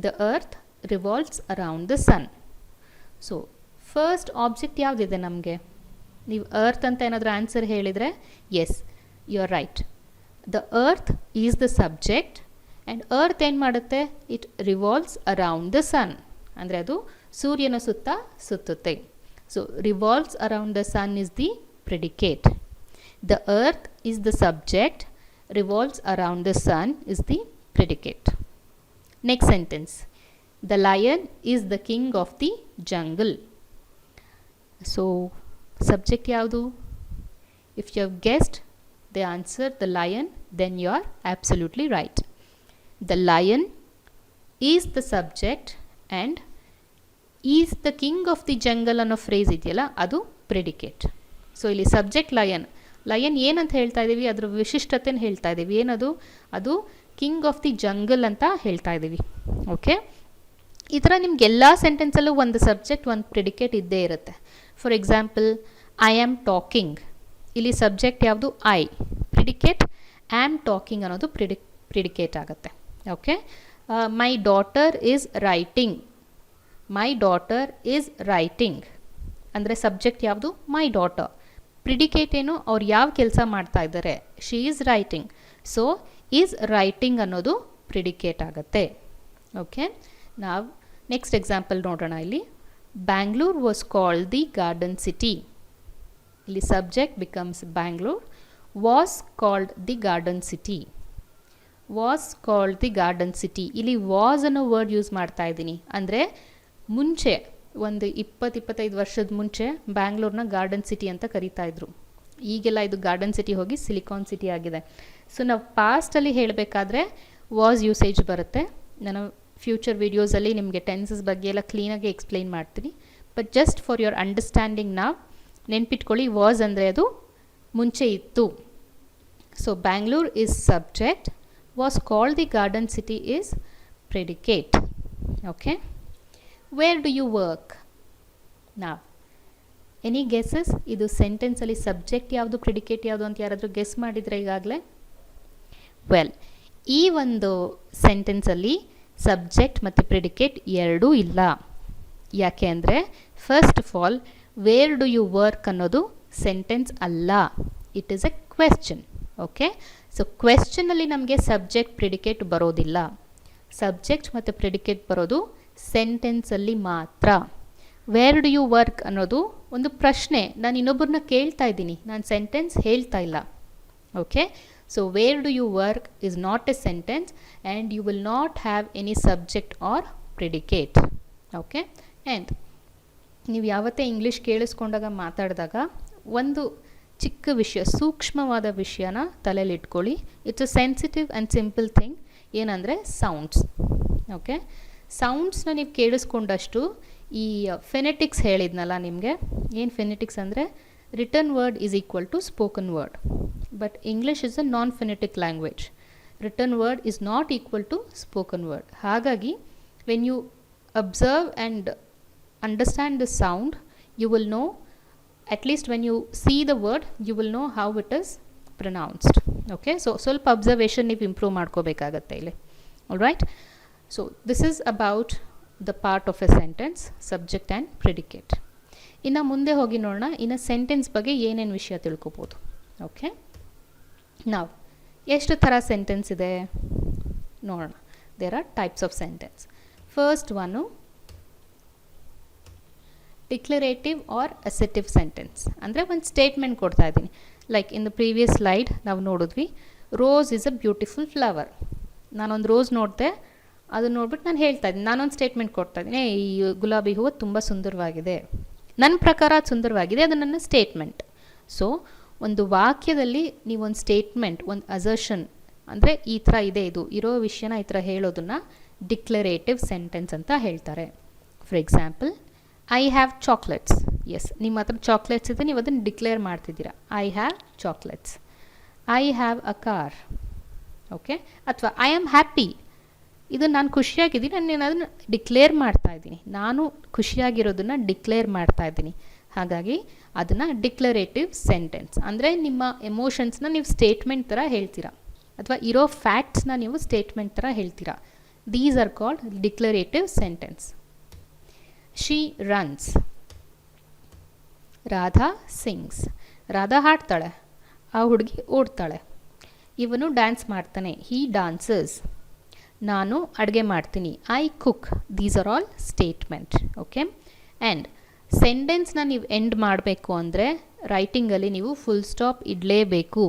The earth revolves around the sun. So first object ಯಾವುದಿದೆ ನಮಗೆ? ನೀವು ಅರ್ತ್ ಅಂತ ಏನಾದರೂ ಆನ್ಸರ್ ಹೇಳಿದರೆ yes, you are right. The earth is the subject and earth ಏನು ಮಾಡುತ್ತೆ? It revolves around the sun. ಅಂದರೆ ಅದು ಸೂರ್ಯನ ಸುತ್ತ ಸುತ್ತುತ್ತೆ. So revolves around the sun is the predicate. The earth is the subject, revolves around the sun is the predicate. Next sentence: the lion is the king of the jungle. So subject yavdu? If you have guessed the answer the lion, then you are absolutely right. The lion is the subject and is the king of the jungle ಅನ್ನೋ ಫ್ರೇಸ್ ಇದೆಯಲ್ಲ, ಅದು ಪ್ರಿಡಿಕೇಟ್. ಸೊ ಇಲ್ಲಿ ಸಬ್ಜೆಕ್ಟ್ ಲಯನ್. ಲಯನ್ ಏನಂತ ಹೇಳ್ತಾ ಇದ್ದೀವಿ? ಅದರ ವಿಶಿಷ್ಟತೆನ ಹೇಳ್ತಾ ಇದ್ದೀವಿ. ಏನದು? ಅದು ಕಿಂಗ್ ಆಫ್ ದಿ ಜಂಗಲ್ ಅಂತ ಹೇಳ್ತಾ ಇದ್ದೀವಿ. ಓಕೆ, ಈ ಥರ ನಿಮ್ಗೆ ಎಲ್ಲ ಸೆಂಟೆನ್ಸಲ್ಲೂ ಒಂದು ಸಬ್ಜೆಕ್ಟ್, ಒಂದು ಪ್ರಿಡಿಕೇಟ್ ಇದ್ದೇ ಇರುತ್ತೆ. For example, I am talking. ಇಲ್ಲಿ ಸಬ್ಜೆಕ್ಟ್ ಯಾವುದು? ಐ. ಪ್ರಿಡಿಕೇಟ್ ಆಮ್ ಟಾಕಿಂಗ್ ಅನ್ನೋದು ಪ್ರಿಡಿಕೇಟ್ ಆಗುತ್ತೆ. Okay, my daughter is writing. My daughter is writing ಅಂದರೆ ಸಬ್ಜೆಕ್ಟ್ ಯಾವುದು? My daughter. ಪ್ರಿಡಿಕೇಟ್ ಏನು? ಅವ್ರು ಯಾವ ಕೆಲಸ ಮಾಡ್ತಾ ಇದ್ದಾರೆ? She is writing. So is writing ಅನ್ನೋದು ಪ್ರಿಡಿಕೇಟ್ ಆಗುತ್ತೆ. ಓಕೆ, ನಾವು ನೆಕ್ಸ್ಟ್ ಎಕ್ಸಾಂಪಲ್ ನೋಡೋಣ. ಇಲ್ಲಿ Bangalore was called the garden city. ಇಲ್ಲಿ subject becomes Bangalore. Was called the garden city. Was called the garden city. ಇಲ್ಲಿ ವಾಸ್ ಅನ್ನೋ ವರ್ಡ್ ಯೂಸ್ ಮಾಡ್ತಾ ಇದ್ದೀನಿ. ಅಂದರೆ ಮುಂಚೆ ಒಂದು 20-25 ವರ್ಷದ ಮುಂಚೆ ಬ್ಯಾಂಗ್ಳೂರ್ನ ಗಾರ್ಡನ್ ಸಿಟಿ ಅಂತ ಕರೀತಾ ಇದ್ರು. ಈಗೆಲ್ಲ ಇದು ಗಾರ್ಡನ್ ಸಿಟಿ ಹೋಗಿ ಸಿಲಿಕಾನ್ ಸಿಟಿ ಆಗಿದೆ. ಸೊ ನಾವು ಪಾಸ್ಟಲ್ಲಿ ಹೇಳಬೇಕಾದ್ರೆ ವಾಸ್ ಯೂಸೇಜ್ ಬರುತ್ತೆ. ನಾನು ಫ್ಯೂಚರ್ ವೀಡಿಯೋಸಲ್ಲಿ ನಿಮಗೆ ಟೆನ್ಸಸ್ ಬಗ್ಗೆ ಎಲ್ಲ ಕ್ಲೀನಾಗಿ ಎಕ್ಸ್ಪ್ಲೈನ್ ಮಾಡ್ತೀನಿ. But just for your understanding ನಾವು ನೆನ್ಪಿಟ್ಕೊಳ್ಳಿ, ವಾಸ್ ಅಂದರೆ ಅದು ಮುಂಚೆ ಇತ್ತು. So Bangalore is subject, was called the garden city is predicate. Okay, where do you work? Now any guesses? ಇದು ಸೆಂಟೆನ್ಸಲ್ಲಿ ಸಬ್ಜೆಕ್ಟ್ ಯಾವುದು, ಪ್ರಿಡಿಕೇಟ್ ಯಾವುದು ಅಂತ ಯಾರಾದರೂ ಗೆಸ್ ಮಾಡಿದರೆ ಈಗಾಗಲೇ? ವೆಲ್, ಈ ಒಂದು ಸೆಂಟೆನ್ಸಲ್ಲಿ ಸಬ್ಜೆಕ್ಟ್ ಮತ್ತು ಪ್ರಿಡಿಕೇಟ್ ಎರಡೂ ಇಲ್ಲ. ಯಾಕೆ ಅಂದರೆ first of all, where do you work ಅನ್ನೋದು ಸೆಂಟೆನ್ಸ್ ಅಲ್ಲ, it is a question. Okay, so ಕ್ವೆಶ್ಚನಲ್ಲಿ ನಮಗೆ ಸಬ್ಜೆಕ್ಟ್ ಪ್ರಿಡಿಕೇಟ್ ಬರೋದಿಲ್ಲ. ಸಬ್ಜೆಕ್ಟ್ ಮತ್ತು ಪ್ರಿಡಿಕೇಟ್ ಬರೋದು ಸೆಂಟೆನ್ಸಲ್ಲಿ ಮಾತ್ರ. ವೇರ್ ಡು ಯು ವರ್ಕ್ ಅನ್ನೋದು ಒಂದು ಪ್ರಶ್ನೆ, ನಾನು ಇನ್ನೊಬ್ಬರನ್ನ ಕೇಳ್ತಾ ಇದ್ದೀನಿ, ನಾನು ಸೆಂಟೆನ್ಸ್ ಹೇಳ್ತಾ ಇಲ್ಲ. Okay, so where do you work is not a sentence and you will not have any subject or predicate. Okay, and ನೀವು ಯಾವತ್ತೇ ಇಂಗ್ಲೀಷ್ ಕೇಳಿಸ್ಕೊಂಡಾಗ ಮಾತಾಡಿದಾಗ ಒಂದು ಚಿಕ್ಕ ವಿಷಯ, ಸೂಕ್ಷ್ಮವಾದ ವಿಷಯನ ತಲೆಯಲ್ಲಿ ಇಟ್ಕೊಳ್ಳಿ. It's a sensitive and simple thing. ಏನಂದರೆ ಸೌಂಡ್ಸ್. ಓಕೆ, ಸೌಂಡ್ಸ್ನ ನೀವು ಕೇಳಿಸ್ಕೊಂಡಷ್ಟು ಈ ಫೆನೆಟಿಕ್ಸ್ ಹೇಳಿದ್ನಲ್ಲ ನಿಮಗೆ, ಏನು ಫೆನೆಟಿಕ್ಸ್ ಅಂದರೆ written word is equal to spoken word. But English is a non phonetic language. Written word is not equal to spoken word. ಹಾಗಾಗಿ when you observe and understand the sound, you will know, at least when you see the word, you will know how it is pronounced. Okay, so ಸ್ವಲ್ಪ ಅಬ್ಸರ್ವೇಷನ್ ನೀವು ಇಂಪ್ರೂವ್ ಮಾಡ್ಕೋಬೇಕಾಗತ್ತೆ ಇಲ್ಲಿ. All right, so this is about the part of a sentence, subject and predicate. ಇನ್ನು ಮುಂದೆ ಹೋಗಿ ನೋಡೋಣ, ಇನ್ನು ಸೆಂಟೆನ್ಸ್ ಬಗ್ಗೆ ಏನೇನು ವಿಷಯ ತಿಳ್ಕೊಬೋದು. ಓಕೆ, ನಾವು ಎಷ್ಟು ಥರ ಸೆಂಟೆನ್ಸ್ ಇದೆ ನೋಡೋಣ. There are types of sentence. First one declarative or assertive sentence. ಅಂದರೆ ಒಂದು ಸ್ಟೇಟ್ಮೆಂಟ್ ಕೊಡ್ತಾ ಇದ್ದೀನಿ. Like in the previous slide ನಾವು ನೋಡಿದ್ವಿ, rose is a beautiful flower. ನಾನೊಂದು ರೋಸ್ ನೋಡಿದೆ, ಅದನ್ನು ನೋಡ್ಬಿಟ್ಟು ನಾನು ಹೇಳ್ತಾ ಇದ್ದೀನಿ, ನಾನೊಂದು ಸ್ಟೇಟ್ಮೆಂಟ್ ಕೊಡ್ತಾ ಇದ್ದೀನಿ, ಈ ಗುಲಾಬಿ ಹೂವು ತುಂಬ ಸುಂದರವಾಗಿದೆ, ನನ್ನ ಪ್ರಕಾರ ಅದು ಸುಂದರವಾಗಿದೆ, ಅದು ನನ್ನ ಸ್ಟೇಟ್ಮೆಂಟ್. ಸೊ ಒಂದು ವಾಕ್ಯದಲ್ಲಿ ನೀವೊಂದು ಸ್ಟೇಟ್ಮೆಂಟ್, ಒಂದು ಅಸರ್ಷನ್, ಅಂದರೆ ಈ ಥರ ಇದೆ, ಇದು ಇರೋ ವಿಷಯನ ಈ ಥರ ಹೇಳೋದನ್ನು ಡಿಕ್ಲರೇಟಿವ್ ಸೆಂಟೆನ್ಸ್ ಅಂತ ಹೇಳ್ತಾರೆ. For example, I have chocolates. Yes, ನಿಮ್ಮ ಹತ್ರ ಚಾಕ್ಲೇಟ್ಸ್ ಇದೆ, ನೀವು ಅದನ್ನು ಡಿಕ್ಲೇರ್ ಮಾಡ್ತಿದ್ದೀರಾ, I have chocolates. I have a car. Okay, ಅಥವಾ ಐ ಆಮ್ ಹ್ಯಾಪಿ, ಇದು ನಾನು ಖುಷಿಯಾಗಿದ್ದೀನಿ, ನಾನು ಅದನ್ನು ಡಿಕ್ಲೇರ್ ಮಾಡ್ತಾ ಇದ್ದೀನಿ, ನಾನು ಖುಷಿಯಾಗಿರೋದನ್ನು ಡಿಕ್ಲೇರ್ ಮಾಡ್ತಾ ಇದ್ದೀನಿ. ಹಾಗಾಗಿ ಅದನ್ನು ಡಿಕ್ಲರೇಟಿವ್ ಸೆಂಟೆನ್ಸ್. ಅಂದರೆ ನಿಮ್ಮ ಎಮೋಷನ್ಸ್ನ ನೀವು ಸ್ಟೇಟ್ಮೆಂಟ್ ಥರ ಹೇಳ್ತೀರಾ, ಅಥವಾ ಇರೋ ಫ್ಯಾಕ್ಟ್ಸ್ನ ನೀವು ಸ್ಟೇಟ್ಮೆಂಟ್ ಥರ ಹೇಳ್ತೀರಾ. These are called declarative sentence. She runs. Radha sings. Radha ಹಾಡ್ತಾಳೆ, ಆ ಹುಡುಗಿ ಓಡ್ತಾಳೆ. ಇವನು ಡ್ಯಾನ್ಸ್ ಮಾಡ್ತಾನೆ, ಹೀ ಡಾನ್ಸಸ್. ನಾನು ಅಡುಗೆ ಮಾಡ್ತೀನಿ, I cook. These are all statement. Okay, and ಸೆಂಟೆನ್ಸ್ನ ನೀವು ಎಂಡ್ ಮಾಡಬೇಕು ಅಂದರೆ ರೈಟಿಂಗಲ್ಲಿ ನೀವು ಫುಲ್ ಸ್ಟಾಪ್ ಇಡಲೇಬೇಕು.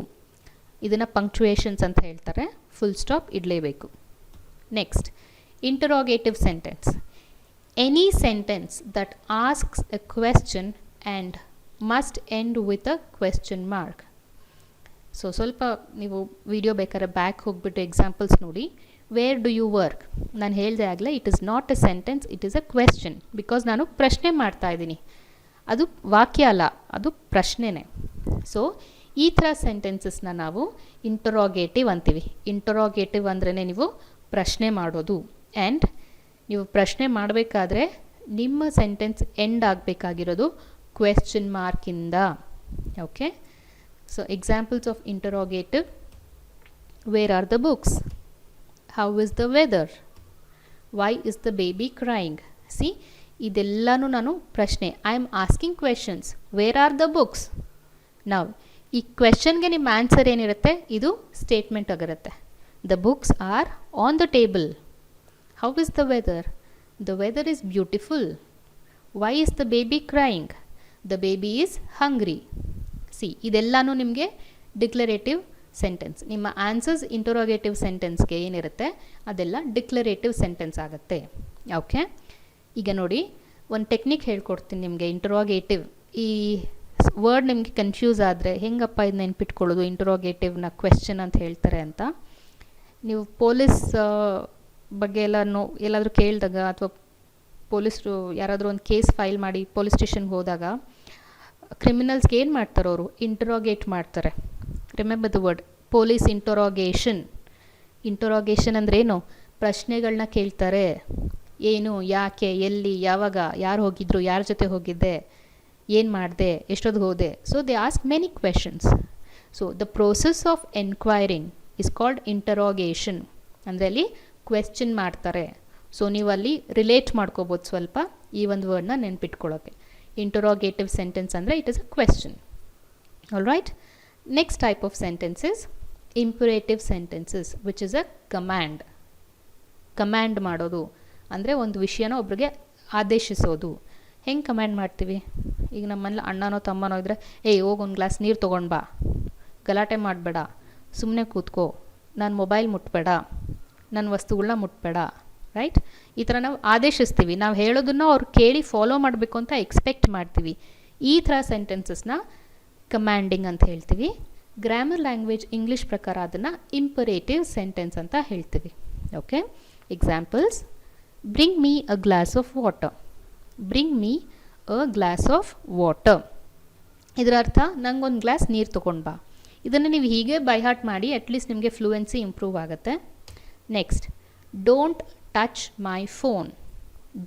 ಇದನ್ನು ಪಂಕ್ಚುಯೇಷನ್ಸ್ ಅಂತ ಹೇಳ್ತಾರೆ, ಫುಲ್ ಸ್ಟಾಪ್ ಇಡಲೇಬೇಕು. Next, interrogative sentence. Any sentence that asks a question and must end with a question mark. So ಸ್ವಲ್ಪ ನೀವು ವಿಡಿಯೋ ಬೇಕಾದ್ರೆ ಬ್ಯಾಕ್ ಹೋಗ್ಬಿಟ್ಟು ಎಕ್ಸಾಂಪಲ್ಸ್ ನೋಡಿ. ವೇರ್ ಡು ಯು ವರ್ಕ್, ನಾನು ಹೇಳಿದೆ ಆಗಲೇ, it is not a sentence, it is a question. Because ನಾನು ಪ್ರಶ್ನೆ ಮಾಡ್ತಾ ಇದ್ದೀನಿ, ಅದು ವಾಕ್ಯ ಅಲ್ಲ, ಅದು ಪ್ರಶ್ನೆನೇ. ಸೊ ಈ ಥರ ಸೆಂಟೆನ್ಸಸ್ನ ನಾವು ಇಂಟರೋಗೇಟಿವ್ ಅಂತೀವಿ. ಇಂಟರೋಗೇಟಿವ್ ಅಂದ್ರೇ ನೀವು ಪ್ರಶ್ನೆ ಮಾಡೋದು. ಆ್ಯಂಡ್ ನೀವು ಪ್ರಶ್ನೆ ಮಾಡಬೇಕಾದ್ರೆ ನಿಮ್ಮ ಸೆಂಟೆನ್ಸ್ ಎಂಡ್ ಆಗಬೇಕಾಗಿರೋದು ಕ್ವೆಶ್ಚನ್ ಮಾರ್ಕಿಂದ. Okay, so examples of interrogative: where are the books, how is the weather, why is the baby crying. See, ಇದೆಲ್ಲನೂ ನಾನು ಪ್ರಶ್ನೆ, I am asking questions. Where are the books. ನಾವು ಈ ಕ್ವೆಶನ್ಗೆ ನಿಮ್ಮ ಆನ್ಸರ್ ಏನಿರುತ್ತೆ, ಇದು ಸ್ಟೇಟ್ಮೆಂಟ್ ಆಗಿರುತ್ತೆ. The books are on the table. How is the weather? The weather is beautiful. Why is the baby crying? The baby is hungry. See, ಇದೆಲ್ಲನೂ ನಿಮಗೆ ಡಿಕ್ಲರೇಟಿವ್ ಸೆಂಟೆನ್ಸ್. ನಿಮ್ಮ ಆನ್ಸರ್ಸ್ ಇಂಟರೋಗೇಟಿವ್ ಸೆಂಟೆನ್ಸ್ಗೆ ಏನಿರುತ್ತೆ ಅದೆಲ್ಲ ಡಿಕ್ಲರೇಟಿವ್ ಸೆಂಟೆನ್ಸ್ ಆಗುತ್ತೆ. ಓಕೆ, ಈಗ ನೋಡಿ, ಒಂದು ಟೆಕ್ನಿಕ್ ಹೇಳ್ಕೊಡ್ತೀನಿ ನಿಮಗೆ. ಇಂಟರೋಗೇಟಿವ್, ಈ ವರ್ಡ್ ನಿಮಗೆ ಕನ್ಫ್ಯೂಸ್ ಆದರೆ ಹೆಂಗಪ್ಪ ಇದು ನೆನ್ಪಿಟ್ಕೊಳ್ಳೋದು, ಇಂಟರೋಗೇಟಿವ್ನ ಕ್ವೆಶ್ಚನ್ ಅಂತ ಹೇಳ್ತಾರೆ ಅಂತ. ನೀವು ಪೊಲೀಸ್ ಬಗ್ಗೆ ಎಲ್ಲಾದರೂ ಕೇಳಿದಾಗ, ಅಥವಾ ಪೊಲೀಸರು ಯಾರಾದರೂ ಒಂದು ಕೇಸ್ ಫೈಲ್ ಮಾಡಿ ಪೊಲೀಸ್ ಸ್ಟೇಷನ್ಗೆ ಹೋದಾಗ ಕ್ರಿಮಿನಲ್ಸ್ಗೆ ಏನು ಮಾಡ್ತಾರೆ, ಅವರು ಇಂಟರೋಗೇಟ್ ಮಾಡ್ತಾರೆ. Remember the word police interrogation. Interrogation ಅಂದರೆ ಏನು? ಪ್ರಶ್ನೆಗಳನ್ನ ಕೇಳ್ತಾರೆ. ಏನು, ಯಾಕೆ, ಎಲ್ಲಿ, ಯಾವಾಗ, ಯಾರು ಹೋಗಿದ್ರು, ಯಾರ ಜೊತೆ ಹೋಗಿದ್ದೆ, ಏನು ಮಾಡಿದೆ, ಎಷ್ಟೊತ್ತಿಗೆ ಹೋದೆ. So they ask many questions. So the process of enquiring is called interrogation. ಅಂದರೆ ಅಲ್ಲಿ ಕ್ವೆಶ್ಚನ್ ಮಾಡ್ತಾರೆ. ಸೊ ನೀವು ಅಲ್ಲಿ ರಿಲೇಟ್ ಮಾಡ್ಕೋಬೋದು ಸ್ವಲ್ಪ ಈ ಒಂದು ವರ್ಡ್ನ ನೆನ್ಪಿಟ್ಕೊಳ್ಳೋಕ್ಕೆ. ಇಂಟರೋಗೇಟಿವ್ ಸೆಂಟೆನ್ಸ್ ಅಂದರೆ it is a question. All right, next type of sentences imperative sentences, which is a command. Command ಮಾಡೋದು ಅಂದರೆ ಒಂದು ವಿಷಯನ ಒಬ್ರಿಗೆ ಆದೇಶಿಸೋದು. ಹೆಂಗೆ ಕಮ್ಯಾಂಡ್ ಮಾಡ್ತೀವಿ? ಈಗ ನಮ್ಮಲ್ಲಿ ಅಣ್ಣನೋ ತಮ್ಮನೋ ಇದ್ದರೆ, ಹೋಗಿ ಒಂದು ಗ್ಲಾಸ್ ನೀರು ತೊಗೊಂಡು ಬಾ, ಗಲಾಟೆ ಮಾಡಬೇಡ, ಸುಮ್ಮನೆ ಕೂತ್ಕೋ, ನಾನು ಮೊಬೈಲ್ ಮುಟ್ಬೇಡ, ನನ್ನ ವಸ್ತುಗಳನ್ನ ಮುಟ್ಬೇಡ, ರೈಟ್? ಈ ಥರ ನಾವು ಆದೇಶಿಸ್ತೀವಿ. ನಾವು ಹೇಳೋದನ್ನು ಅವ್ರು ಕೇಳಿ ಫಾಲೋ ಮಾಡಬೇಕು ಅಂತ ಎಕ್ಸ್ಪೆಕ್ಟ್ ಮಾಡ್ತೀವಿ. ಈ ಥರ ಸೆಂಟೆನ್ಸಸ್ನ ಕಮ್ಯಾಂಡಿಂಗ್ ಅಂತ ಹೇಳ್ತೀವಿ. ಗ್ರಾಮರ್ ಲ್ಯಾಂಗ್ವೇಜ್ ಇಂಗ್ಲೀಷ್ ಪ್ರಕಾರ ಅದನ್ನು ಇಂಪರೇಟಿವ್ ಸೆಂಟೆನ್ಸ್ ಅಂತ ಹೇಳ್ತೀವಿ. Okay, examples: bring me a glass of water. Bring me a glass of water. ಇದರ ಅರ್ಥ, ನಂಗೊಂದು ಗ್ಲಾಸ್ ನೀರು ತೊಗೊಂಡು ಬಾ. ಇದನ್ನು ನೀವು ಹೀಗೆ ಬೈ ಹಾರ್ಟ್ ಮಾಡಿ, ಅಟ್ಲೀಸ್ಟ್ ನಿಮಗೆ ಫ್ಲೂಯೆನ್ಸಿ ಇಂಪ್ರೂವ್ ಆಗುತ್ತೆ. Next, don't touch my phone.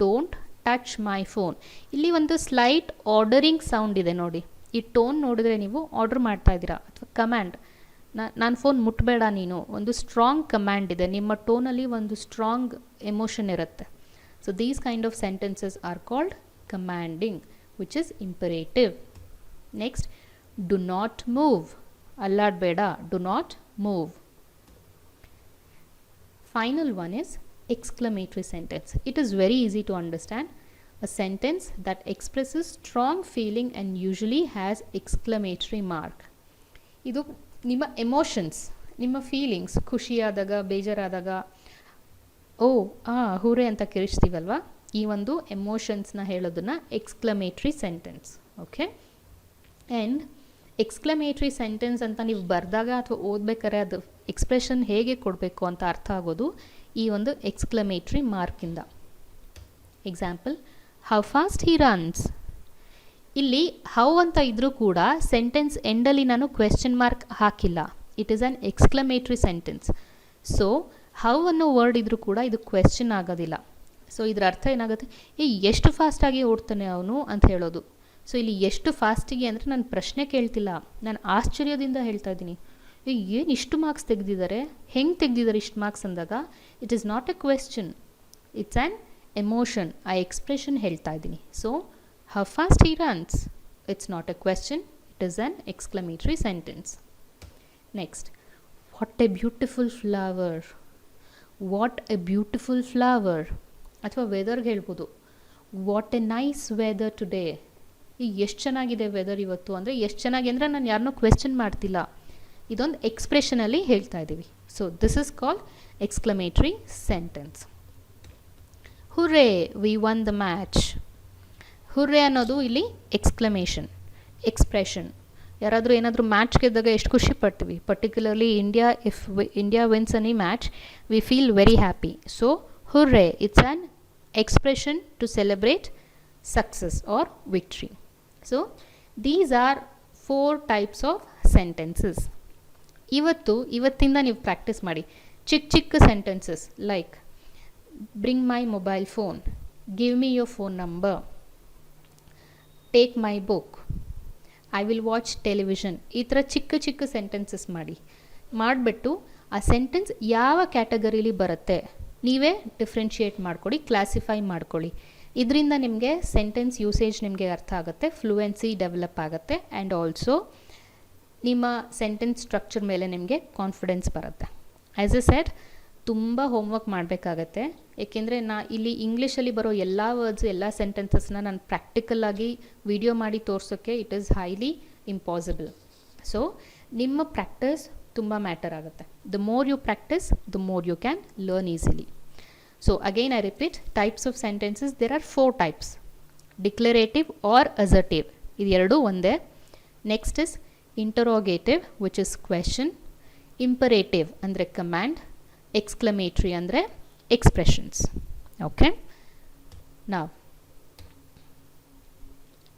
Don't touch my phone. ಇಲ್ಲಿ ಒಂದು ಸ್ಲೈಟ್ ಆರ್ಡರಿಂಗ್ ಸೌಂಡ್ ಇದೆ ನೋಡಿ. ಈ ಟೋನ್ ನೋಡಿದ್ರೆ ನೀವು ಆರ್ಡರ್ ಮಾಡ್ತಾ ಇದ್ದೀರಾ ಅಥವಾ ಕಮ್ಯಾಂಡ್, ನಾನು ಫೋನ್ ಮುಟ್ಬೇಡ ನೀನು, ಒಂದು ಸ್ಟ್ರಾಂಗ್ ಕಮ್ಯಾಂಡ್ ಇದೆ. ನಿಮ್ಮ ಟೋನಲ್ಲಿ ಒಂದು ಸ್ಟ್ರಾಂಗ್ ಎಮೋಷನ್ ಇರುತ್ತೆ. So these kind of sentences are called commanding, which is imperative. Next, do not move. ಅಲ್ಲಾಡಬೇಡ, do not move. Final one is exclamatory sentence. It is very easy to understand. A sentence that expresses strong feeling and usually has exclamatory mark. ಇದು ನಿಮ್ಮ ಎಮೋಷನ್ಸ್, ನಿಮ್ಮ ಫೀಲಿಂಗ್ಸ್, ಖುಷಿಯಾದಾಗ, ಬೇಜಾರಾದಾಗ ಹೂರೆ ಅಂತ ಕಿರಿಸ್ತೀವಲ್ವ, ಈ ಒಂದು ಎಮೋಷನ್ಸ್ನ ಹೇಳೋದನ್ನ exclamatory sentence. Okay, and exclamatory sentence ಅಂತ ನೀವು ಬರೆದಾಗ ಅಥವಾ ಓದಬೇಕಾದ್ರೆ ಅದು ಎಕ್ಸ್ಪ್ರೆಷನ್ ಹೇಗೆ ಕೊಡಬೇಕು ಅಂತ ಅರ್ಥ ಆಗೋದು ಈ ಒಂದು ಎಕ್ಸ್ಕ್ಲಮೇಟ್ರಿ ಮಾರ್ಕಿಂದ. Example, how fast he runs. ಇಲ್ಲಿ ಹೌ ಅಂತ ಇದ್ರೂ ಕೂಡ ಸೆಂಟೆನ್ಸ್ ಎಂಡಲ್ಲಿ ನಾನು ಕ್ವೆಶ್ಚನ್ ಮಾರ್ಕ್ ಹಾಕಿಲ್ಲ. It is an exclamatory sentence. So how ಅನ್ನೋ ವರ್ಡ್ ಇದ್ರೂ ಕೂಡ ಇದು ಕ್ವೆಶ್ಚನ್ ಆಗೋದಿಲ್ಲ. ಸೊ ಇದರ ಅರ್ಥ ಏನಾಗುತ್ತೆ, ಎಷ್ಟು ಫಾಸ್ಟಾಗಿ ಓಡ್ತಾನೆ ಅವನು ಅಂತ ಹೇಳೋದು. ಸೊ ಇಲ್ಲಿ ಎಷ್ಟು ಫಾಸ್ಟಿಗೆ ಅಂದರೆ ನಾನು ಪ್ರಶ್ನೆ ಕೇಳ್ತಿಲ್ಲ, ನಾನು ಆಶ್ಚರ್ಯದಿಂದ ಹೇಳ್ತಾ ಇದ್ದೀನಿ, ಏನು ಇಷ್ಟು ಮಾರ್ಕ್ಸ್ ತೆಗೆದಿದ್ದಾರೆ, ಹೆಂಗೆ ತೆಗೆದಿದ್ದಾರೆ ಇಷ್ಟು ಮಾರ್ಕ್ಸ್ ಅಂದಾಗ it is not a question, it's an emotion. ಆ ಎಕ್ಸ್ಪ್ರೆಷನ್ ಹೇಳ್ತಾ ಇದ್ದೀನಿ. So how fast he runs, it's not a question, it is an exclamatory sentence. Next, what a beautiful flower. What a beautiful flower. ಅಥವಾ ವೆದರ್ಗೆ ಹೇಳ್ಬೋದು, what a nice weather today. ಈಗ ಎಷ್ಟು ಚೆನ್ನಾಗಿದೆ ವೆದರ್ ಇವತ್ತು ಅಂದರೆ ಎಷ್ಟು ಚೆನ್ನಾಗಿ ಅಂದರೆ ನಾನು ಯಾರನ್ನೂ ಕ್ವೆಶ್ಚನ್ ಮಾಡ್ತಿಲ್ಲ, ಇದೊಂದು ಎಕ್ಸ್ಪ್ರೆಷನಲ್ಲಿ ಹೇಳ್ತಾ ಇದ್ದೀವಿ. So this is called exclamatory sentence. Hurray we won the match. Hurray ಅನ್ನೋದು ಇಲ್ಲಿ ಎಕ್ಸ್ಕ್ಲಮೇಷನ್, ಎಕ್ಸ್ಪ್ರೆಷನ್. ಯಾರಾದರೂ ಏನಾದರೂ ಮ್ಯಾಚ್ ಗೆದ್ದಾಗ ಎಷ್ಟು ಖುಷಿ ಪಡ್ತೀವಿ. Particularly India, if India wins any match we feel very happy. So hurray, it's an expression to celebrate success or victory. So these are 4 types of sentences. ಇವತ್ತಿಂದ ನೀವು ಪ್ರಾಕ್ಟೀಸ್ ಮಾಡಿ. ಚಿಕ್ಕ sentences like bring my mobile phone, give me your phone number, take my book, I will watch television. ಈ ಥರ ಚಿಕ್ಕ ಸೆಂಟೆನ್ಸಸ್ ಮಾಡಿಬಿಟ್ಟು ಆ ಸೆಂಟೆನ್ಸ್ ಯಾವ ಕ್ಯಾಟಗರಿಲಿ ಬರುತ್ತೆ ನೀವೇ ಡಿಫ್ರೆನ್ಷಿಯೇಟ್ ಮಾಡ್ಕೊಳ್ಳಿ, ಕ್ಲಾಸಿಫೈ ಮಾಡ್ಕೊಳ್ಳಿ. ಇದರಿಂದ ನಿಮಗೆ ಸೆಂಟೆನ್ಸ್ ಯೂಸೇಜ್ ನಿಮಗೆ ಅರ್ಥ ಆಗುತ್ತೆ, ಫ್ಲೂಯೆನ್ಸಿ ಡೆವಲಪ್ ಆಗುತ್ತೆ, ಆ್ಯಂಡ್ ಆಲ್ಸೋ ನಿಮ್ಮ ಸೆಂಟೆನ್ಸ್ ಸ್ಟ್ರಕ್ಚರ್ ಮೇಲೆ ನಿಮಗೆ ಕಾನ್ಫಿಡೆನ್ಸ್ ಬರುತ್ತೆ. ಆ್ಯಸ್ ಎ ಸೆಡ್, ತುಂಬ ಹೋಮ್ವರ್ಕ್ ಮಾಡಬೇಕಾಗತ್ತೆ. ಏಕೆಂದರೆ ಇಲ್ಲಿ ಇಂಗ್ಲೀಷಲ್ಲಿ ಬರೋ ಎಲ್ಲ ವರ್ಡ್ಸ್, ಎಲ್ಲ ಸೆಂಟೆನ್ಸಸ್ನ ನಾನು ಪ್ರಾಕ್ಟಿಕಲಾಗಿ ವಿಡಿಯೋ ಮಾಡಿ ತೋರಿಸೋಕ್ಕೆ it is highly impossible. So ನಿಮ್ಮ ಪ್ರಾಕ್ಟೀಸ್ ತುಂಬ ಮ್ಯಾಟರ್ ಆಗುತ್ತೆ. The more you practice, the more you can learn easily. So again I repeat, types of sentences, there are 4 types: declarative or assertive, ಇದು ಎರಡು ಒಂದೇ. Next is interrogative, which is question, imperative ಅಂದರೆ command, exclamatory ಅಂದರೆ expressions. Okay, now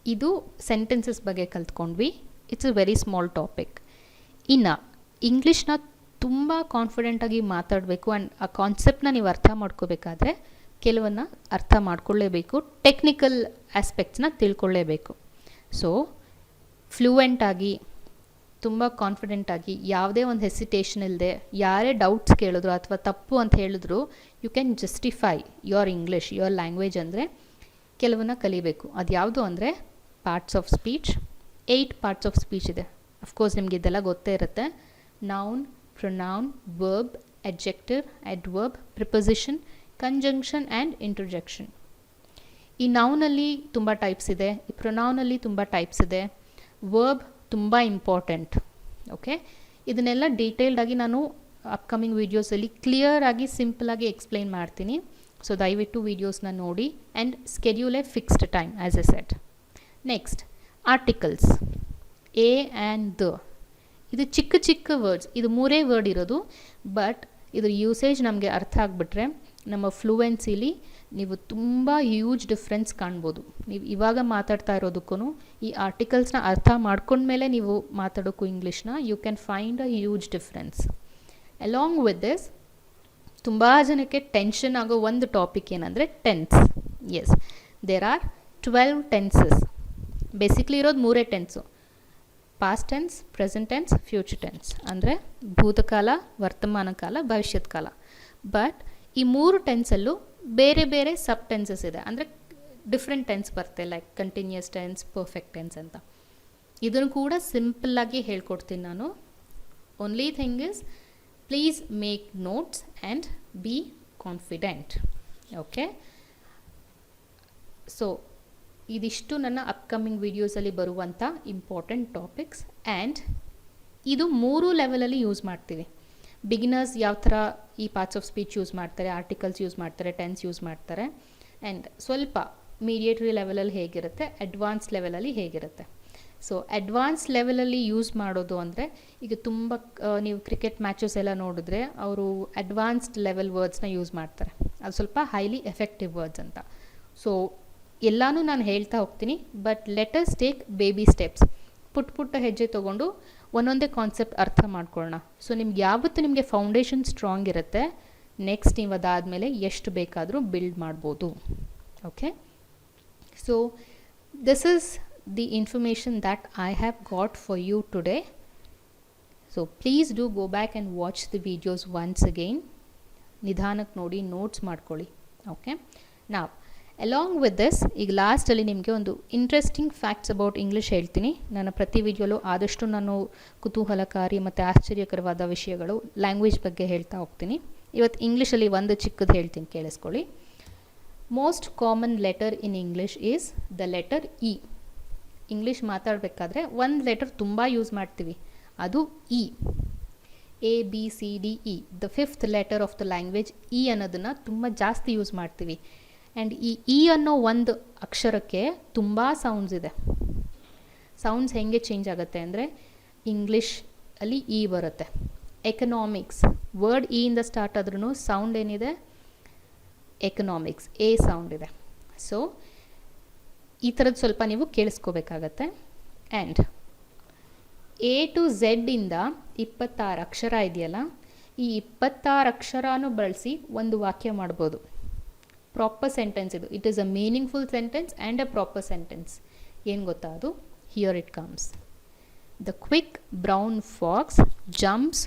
ಇದು ಸೆಂಟೆನ್ಸಸ್ ಬಗ್ಗೆ ಕಲ್ತ್ಕೊಂಡ್ವಿ. It's a very small topic. ಇನ್ನು ಇಂಗ್ಲೀಷ್ನ ತುಂಬ ಕಾನ್ಫಿಡೆಂಟಾಗಿ ಮಾತಾಡಬೇಕು ಆ್ಯಂಡ್ ಆ ಕಾನ್ಸೆಪ್ಟನ್ನ ನೀವು ಅರ್ಥ ಮಾಡ್ಕೋಬೇಕಾದ್ರೆ ಕೆಲವನ್ನ ಅರ್ಥ ಮಾಡ್ಕೊಳ್ಳೇಬೇಕು, ಟೆಕ್ನಿಕಲ್ ಆಸ್ಪೆಕ್ಟ್ಸ್ನ ತಿಳ್ಕೊಳ್ಳೇಬೇಕು. ಸೊ ಫ್ಲೂಯೆಂಟಾಗಿ, ತುಂಬ ಕಾನ್ಫಿಡೆಂಟಾಗಿ, ಯಾವುದೇ ಒಂದು ಹೆಸಿಟೇಷನ್ ಇಲ್ಲದೆ, ಯಾರೇ ಡೌಟ್ಸ್ ಕೇಳಿದ್ರು ಅಥವಾ ತಪ್ಪು ಅಂತ ಹೇಳಿದ್ರು you can justify your English, your language. ಅಂದರೆ ಕೆಲವನ್ನ ಕಲಿಬೇಕು. ಅದು ಯಾವುದು ಅಂದರೆ parts of speech. 8 parts of speech ಇದೆ. ಅಫ್ಕೋರ್ಸ್ ನಿಮಗೆ ಇದೆಲ್ಲ ಗೊತ್ತೇ ಇರುತ್ತೆ. Noun, pronoun, verb, adjective, adverb, preposition, conjunction and interjection. ಈ ನೌನಲ್ಲಿ ತುಂಬ ಟೈಪ್ಸ್ ಇದೆ, ಈ ಪ್ರೊನೌನಲ್ಲಿ ತುಂಬ ಟೈಪ್ಸ್ ಇದೆ, ವರ್ಬ್ ತುಂಬ ಇಂಪಾರ್ಟೆಂಟ್. ಓಕೆ, ಇದನ್ನೆಲ್ಲ ಡೀಟೇಲ್ಡಾಗಿ ನಾನು ಅಪ್ಕಮಿಂಗ್ ವೀಡಿಯೋಸಲ್ಲಿ ಕ್ಲಿಯರಾಗಿ ಸಿಂಪಲಾಗಿ ಎಕ್ಸ್ಪ್ಲೈನ್ ಮಾಡ್ತೀನಿ. ಸೊ ದಯವಿಟ್ಟು ವೀಡಿಯೋಸ್ನ ನೋಡಿ and schedule A fixed time as A set. Next, articles. A and the, ಇದು ಚಿಕ್ಕ ವರ್ಡ್ಸ್, ಇದು 3 ವರ್ಡ್ ಇರೋದು. ಬಟ್ ಇದ್ರ ಯೂಸೇಜ್ ನಮಗೆ ಅರ್ಥ ಆಗಿಬಿಟ್ರೆ ನಮ್ಮ ಫ್ಲೂಯೆನ್ಸಿಲಿ ನೀವು ತುಂಬ ಹ್ಯೂಜ್ ಡಿಫ್ರೆನ್ಸ್ ಕಾಣ್ಬೋದು. ನೀವು ಇವಾಗ ಮಾತಾಡ್ತಾ ಇರೋದಕ್ಕೂ ಈ ಆರ್ಟಿಕಲ್ಸ್ನ ಅರ್ಥ ಮಾಡ್ಕೊಂಡ್ಮೇಲೆ ನೀವು ಮಾತಾಡೋಕ್ಕೂ ಇಂಗ್ಲೀಷ್ನ you can find a huge difference. Along with this ತುಂಬ ಜನಕ್ಕೆ ಟೆನ್ಷನ್ ಆಗೋ ಒಂದು ಟಾಪಿಕ್ ಏನಂದರೆ tense. Yes, there are 12 tenses. Basically ಇರೋದು 3 tense: past tense, present tense, future tense. ಅಂದರೆ ಭೂತಕಾಲ, ವರ್ತಮಾನ ಕಾಲ, ಭವಿಷ್ಯತ್ ಕಾಲ. ಬಟ್ ಈ 3 ಟೆನ್ಸಲ್ಲೂ ಬೇರೆ ಬೇರೆ ಸಬ್ ಟೆನ್ಸಸ್ ಇದೆ. ಅಂದರೆ ಡಿಫ್ರೆಂಟ್ ಟೆನ್ಸ್ ಬರುತ್ತೆ, like continuous tense, perfect tense ಅಂತ. ಇದನ್ನು ಕೂಡ ಸಿಂಪಲ್ಲಾಗಿ ಹೇಳ್ಕೊಡ್ತೀನಿ ನಾನು. Only thing is please make notes and be confident. Okay, so ಇದಿಷ್ಟು ನನ್ನ ಅಪ್ಕಮಿಂಗ್ ವೀಡಿಯೋಸಲ್ಲಿ ಬರುವಂಥ ಇಂಪಾರ್ಟೆಂಟ್ ಟಾಪಿಕ್ಸ್. ಆ್ಯಂಡ್ ಇದು 3 ಲೆವೆಲಲ್ಲಿ ಯೂಸ್ ಮಾಡ್ತೀವಿ. ಬಿಗಿನರ್ಸ್ ಯಾವ ಥರ ಈ ಪಾರ್ಟ್ಸ್ ಆಫ್ ಸ್ಪೀಚ್ ಯೂಸ್ ಮಾಡ್ತಾರೆ, ಆರ್ಟಿಕಲ್ಸ್ ಯೂಸ್ ಮಾಡ್ತಾರೆ, ಟೆನ್ಸ್ ಯೂಸ್ ಮಾಡ್ತಾರೆ. ಆ್ಯಂಡ್ ಸ್ವಲ್ಪ ಮೀಡಿಯೇಟ್ರಿ ಲೆವೆಲಲ್ಲಿ ಹೇಗಿರುತ್ತೆ, ಅಡ್ವಾನ್ಸ್ ಲೆವೆಲಲ್ಲಿ ಹೇಗಿರುತ್ತೆ. ಸೊ ಅಡ್ವಾನ್ಸ್ ಲೆವೆಲಲ್ಲಿ ಯೂಸ್ ಮಾಡೋದು ಅಂದರೆ ಈಗ ತುಂಬ ನೀವು ಕ್ರಿಕೆಟ್ ಮ್ಯಾಚಸ್ ಎಲ್ಲ ನೋಡಿದ್ರೆ ಅವರು ಅಡ್ವಾನ್ಸ್ಡ್ ಲೆವೆಲ್ ವರ್ಡ್ಸ್ನ ಯೂಸ್ ಮಾಡ್ತಾರೆ. ಅದು ಸ್ವಲ್ಪ ಹೈಲಿ ಎಫೆಕ್ಟಿವ್ ವರ್ಡ್ಸ್ ಅಂತ. ಸೊ ಎಲ್ಲನೂ ನಾನು ಹೇಳ್ತಾ ಹೋಗ್ತೀನಿ, but let us take baby steps. ಪುಟ್ಟ ಹೆಜ್ಜೆ ತೊಗೊಂಡು ಒಂದೊಂದೇ ಕಾನ್ಸೆಪ್ಟ್ ಅರ್ಥ ಮಾಡ್ಕೊಳ್ಳೋಣ. ಸೊ ನಿಮ್ಗೆ ಯಾವತ್ತು ನಿಮಗೆ ಫೌಂಡೇಶನ್ ಸ್ಟ್ರಾಂಗ್ ಇರುತ್ತೆ, ನೆಕ್ಸ್ಟ್ ನೀವು ಅದಾದಮೇಲೆ ಎಷ್ಟು ಬೇಕಾದರೂ ಬಿಲ್ಡ್ ಮಾಡ್ಬೋದು. Okay, so this is the information that I have got for you today. So please do go back and watch the videos once again. ನಿಧಾನಕ್ಕೆ ನೋಡಿ, ನೋಟ್ಸ್ ಮಾಡ್ಕೊಳ್ಳಿ. ಓಕೆ, ನಾವು ಅಲಾಂಗ್ ವಿತ್ ದಿಸ್ ಈಗ ಲಾಸ್ಟಲ್ಲಿ ನಿಮಗೆ ಒಂದು ಇಂಟ್ರೆಸ್ಟಿಂಗ್ ಫ್ಯಾಕ್ಟ್ಸ್ ಅಬೌಟ್ ಇಂಗ್ಲೀಷ್ ಹೇಳ್ತೀನಿ. ನನ್ನ ಪ್ರತಿ ವಿಡಿಯೋಲು ಆದಷ್ಟು ನಾನು ಕುತೂಹಲಕಾರಿ ಮತ್ತು ಆಶ್ಚರ್ಯಕರವಾದ ವಿಷಯಗಳು ಲ್ಯಾಂಗ್ವೇಜ್ ಬಗ್ಗೆ ಹೇಳ್ತಾ ಹೋಗ್ತೀನಿ. ಇವತ್ತು ಇಂಗ್ಲೀಷಲ್ಲಿ ಒಂದು ಚಿಕ್ಕದು ಹೇಳ್ತೀನಿ, ಕೇಳಿಸ್ಕೊಳ್ಳಿ. Most common letter in English is the letter E. English ಮಾತಾಡಬೇಕಾದ್ರೆ ಒಂದು ಲೆಟರ್ ತುಂಬ ಯೂಸ್ ಮಾಡ್ತೀವಿ, ಅದು E. ABCDE, the 5th letter of the language. E ಅನ್ನೋದನ್ನು ತುಂಬ ಜಾಸ್ತಿ ಯೂಸ್ ಮಾಡ್ತೀವಿ. ಆ್ಯಂಡ್ ಈ ಇ ಅನ್ನೋ ಒಂದು ಅಕ್ಷರಕ್ಕೆ ತುಂಬ ಸೌಂಡ್ಸ್ ಇದೆ. ಸೌಂಡ್ಸ್ ಹೇಗೆ ಚೇಂಜ್ ಆಗುತ್ತೆ ಅಂದರೆ ಇಂಗ್ಲೀಷ್ ಅಲ್ಲಿ ಇ ಬರುತ್ತೆ. ಎಕನಾಮಿಕ್ಸ್ ವರ್ಡ್ ಇ ಇಂದ ಸ್ಟಾರ್ಟ್ ಆದ್ರೂ ಸೌಂಡ್ ಏನಿದೆ, ಎಕನಾಮಿಕ್ಸ್ ಎ ಸೌಂಡ್ ಇದೆ. ಸೊ ಈ ಥರದ್ದು ಸ್ವಲ್ಪ ನೀವು ಕೇಳಿಸ್ಕೋಬೇಕಾಗತ್ತೆ. ಆ್ಯಂಡ್ A to Z ಇಂದ 26 ಅಕ್ಷರ ಇದೆಯಲ್ಲ, ಈ 26 ಅಕ್ಷರನೂ ಬಳಸಿ ಒಂದು ವಾಕ್ಯ ಮಾಡ್ಬೋದು. ಪ್ರಾಪರ್ ಸೆಂಟೆನ್ಸ್ ಇದು. It is a meaningful sentence and a proper sentence. ಏನು ಗೊತ್ತಾ ಅದು? Here it comes. The quick brown fox jumps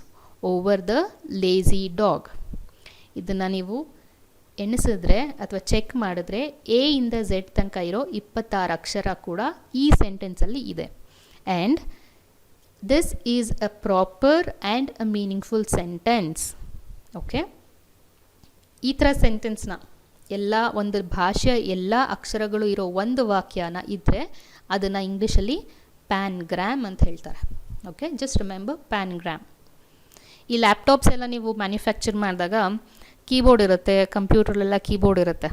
over the lazy dog. ಇದನ್ನು ನೀವು ಎಣಿಸಿದ್ರೆ ಅಥವಾ ಚೆಕ್ ಮಾಡಿದ್ರೆ ಎ ಇಂದ ಝೆಡ್ ತನಕ ಇರೋ 26 ಅಕ್ಷರ ಕೂಡ ಈ ಸೆಂಟೆನ್ಸಲ್ಲಿ ಇದೆ. And this is a proper and a meaningful sentence. Okay, ಈ ಥರ ಸೆಂಟೆನ್ಸ್ನ ಎಲ್ಲ ಒಂದು ಭಾಷೆಯ ಎಲ್ಲ ಅಕ್ಷರಗಳು ಇರೋ ಒಂದು ವಾಕ್ಯನ ಇದ್ದರೆ ಅದನ್ನು ಇಂಗ್ಲೀಷಲ್ಲಿ ಪ್ಯಾನ್ಗ್ರಾಮ್ ಅಂತ ಹೇಳ್ತಾರೆ. Okay, just remember pangram. ಈ ಲ್ಯಾಪ್ಟಾಪ್ಸ್ ಎಲ್ಲ ನೀವು ಮ್ಯಾನುಫ್ಯಾಕ್ಚರ್ ಮಾಡಿದಾಗ ಕೀಬೋರ್ಡ್ ಇರುತ್ತೆ, ಕಂಪ್ಯೂಟ್ರಲ್ಲೆಲ್ಲ ಕೀಬೋರ್ಡ್ ಇರುತ್ತೆ.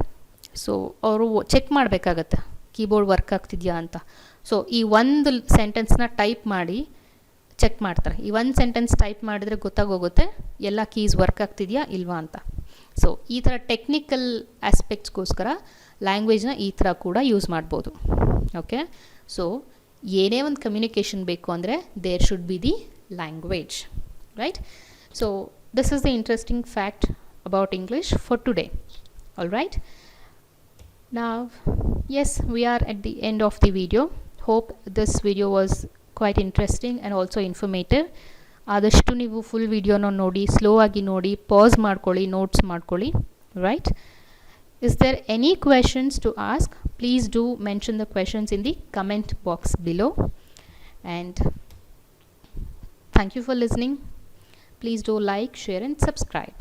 ಸೊ ಅವರು ಚೆಕ್ ಮಾಡಬೇಕಾಗತ್ತೆ ಕೀಬೋರ್ಡ್ ವರ್ಕ್ ಆಗ್ತಿದೆಯಾ ಅಂತ. ಸೊ ಈ ಒಂದು ಸೆಂಟೆನ್ಸ್ನ ಟೈಪ್ ಮಾಡಿ ಚೆಕ್ ಮಾಡ್ತಾರೆ. ಈ ಒಂದು ಸೆಂಟೆನ್ಸ್ ಟೈಪ್ ಮಾಡಿದರೆ ಗೊತ್ತಾಗೋಗುತ್ತೆ ಎಲ್ಲ ಕೀಸ್ ವರ್ಕ್ ಆಗ್ತಿದೆಯಾ ಇಲ್ವಾ ಅಂತ. ಸೊ ಈ ಥರ ಟೆಕ್ನಿಕಲ್ ಆಸ್ಪೆಕ್ಟ್ಸ್ಗೋಸ್ಕರ ಲ್ಯಾಂಗ್ವೇಜ್ನ ಈ ಥರ ಕೂಡ ಯೂಸ್ ಮಾಡ್ಬೋದು. ಓಕೆ, ಸೊ ಏನೇ ಒಂದು ಕಮ್ಯುನಿಕೇಷನ್ ಬೇಕು ಅಂದರೆ there should be the language, right? So this is the interesting fact about English for today. All right, now yes, we are at the end of the video. Hope this video was quite interesting and also informative. ಆದಷ್ಟು ನೀವು ಫುಲ್ ವಿಡಿಯೋನ ನೋಡಿ, ಸ್ಲೋ ಆಗಿ ನೋಡಿ, ಪಾಸ್ ಮಾಡ್ಕೊಳ್ಳಿ, ನೋಟ್ಸ್ ಮಾಡ್ಕೊಳ್ಳಿ. Right? Is there any questions to ask? Please do mention the questions in the comment box below. And thank you for listening. Please do like, share and subscribe.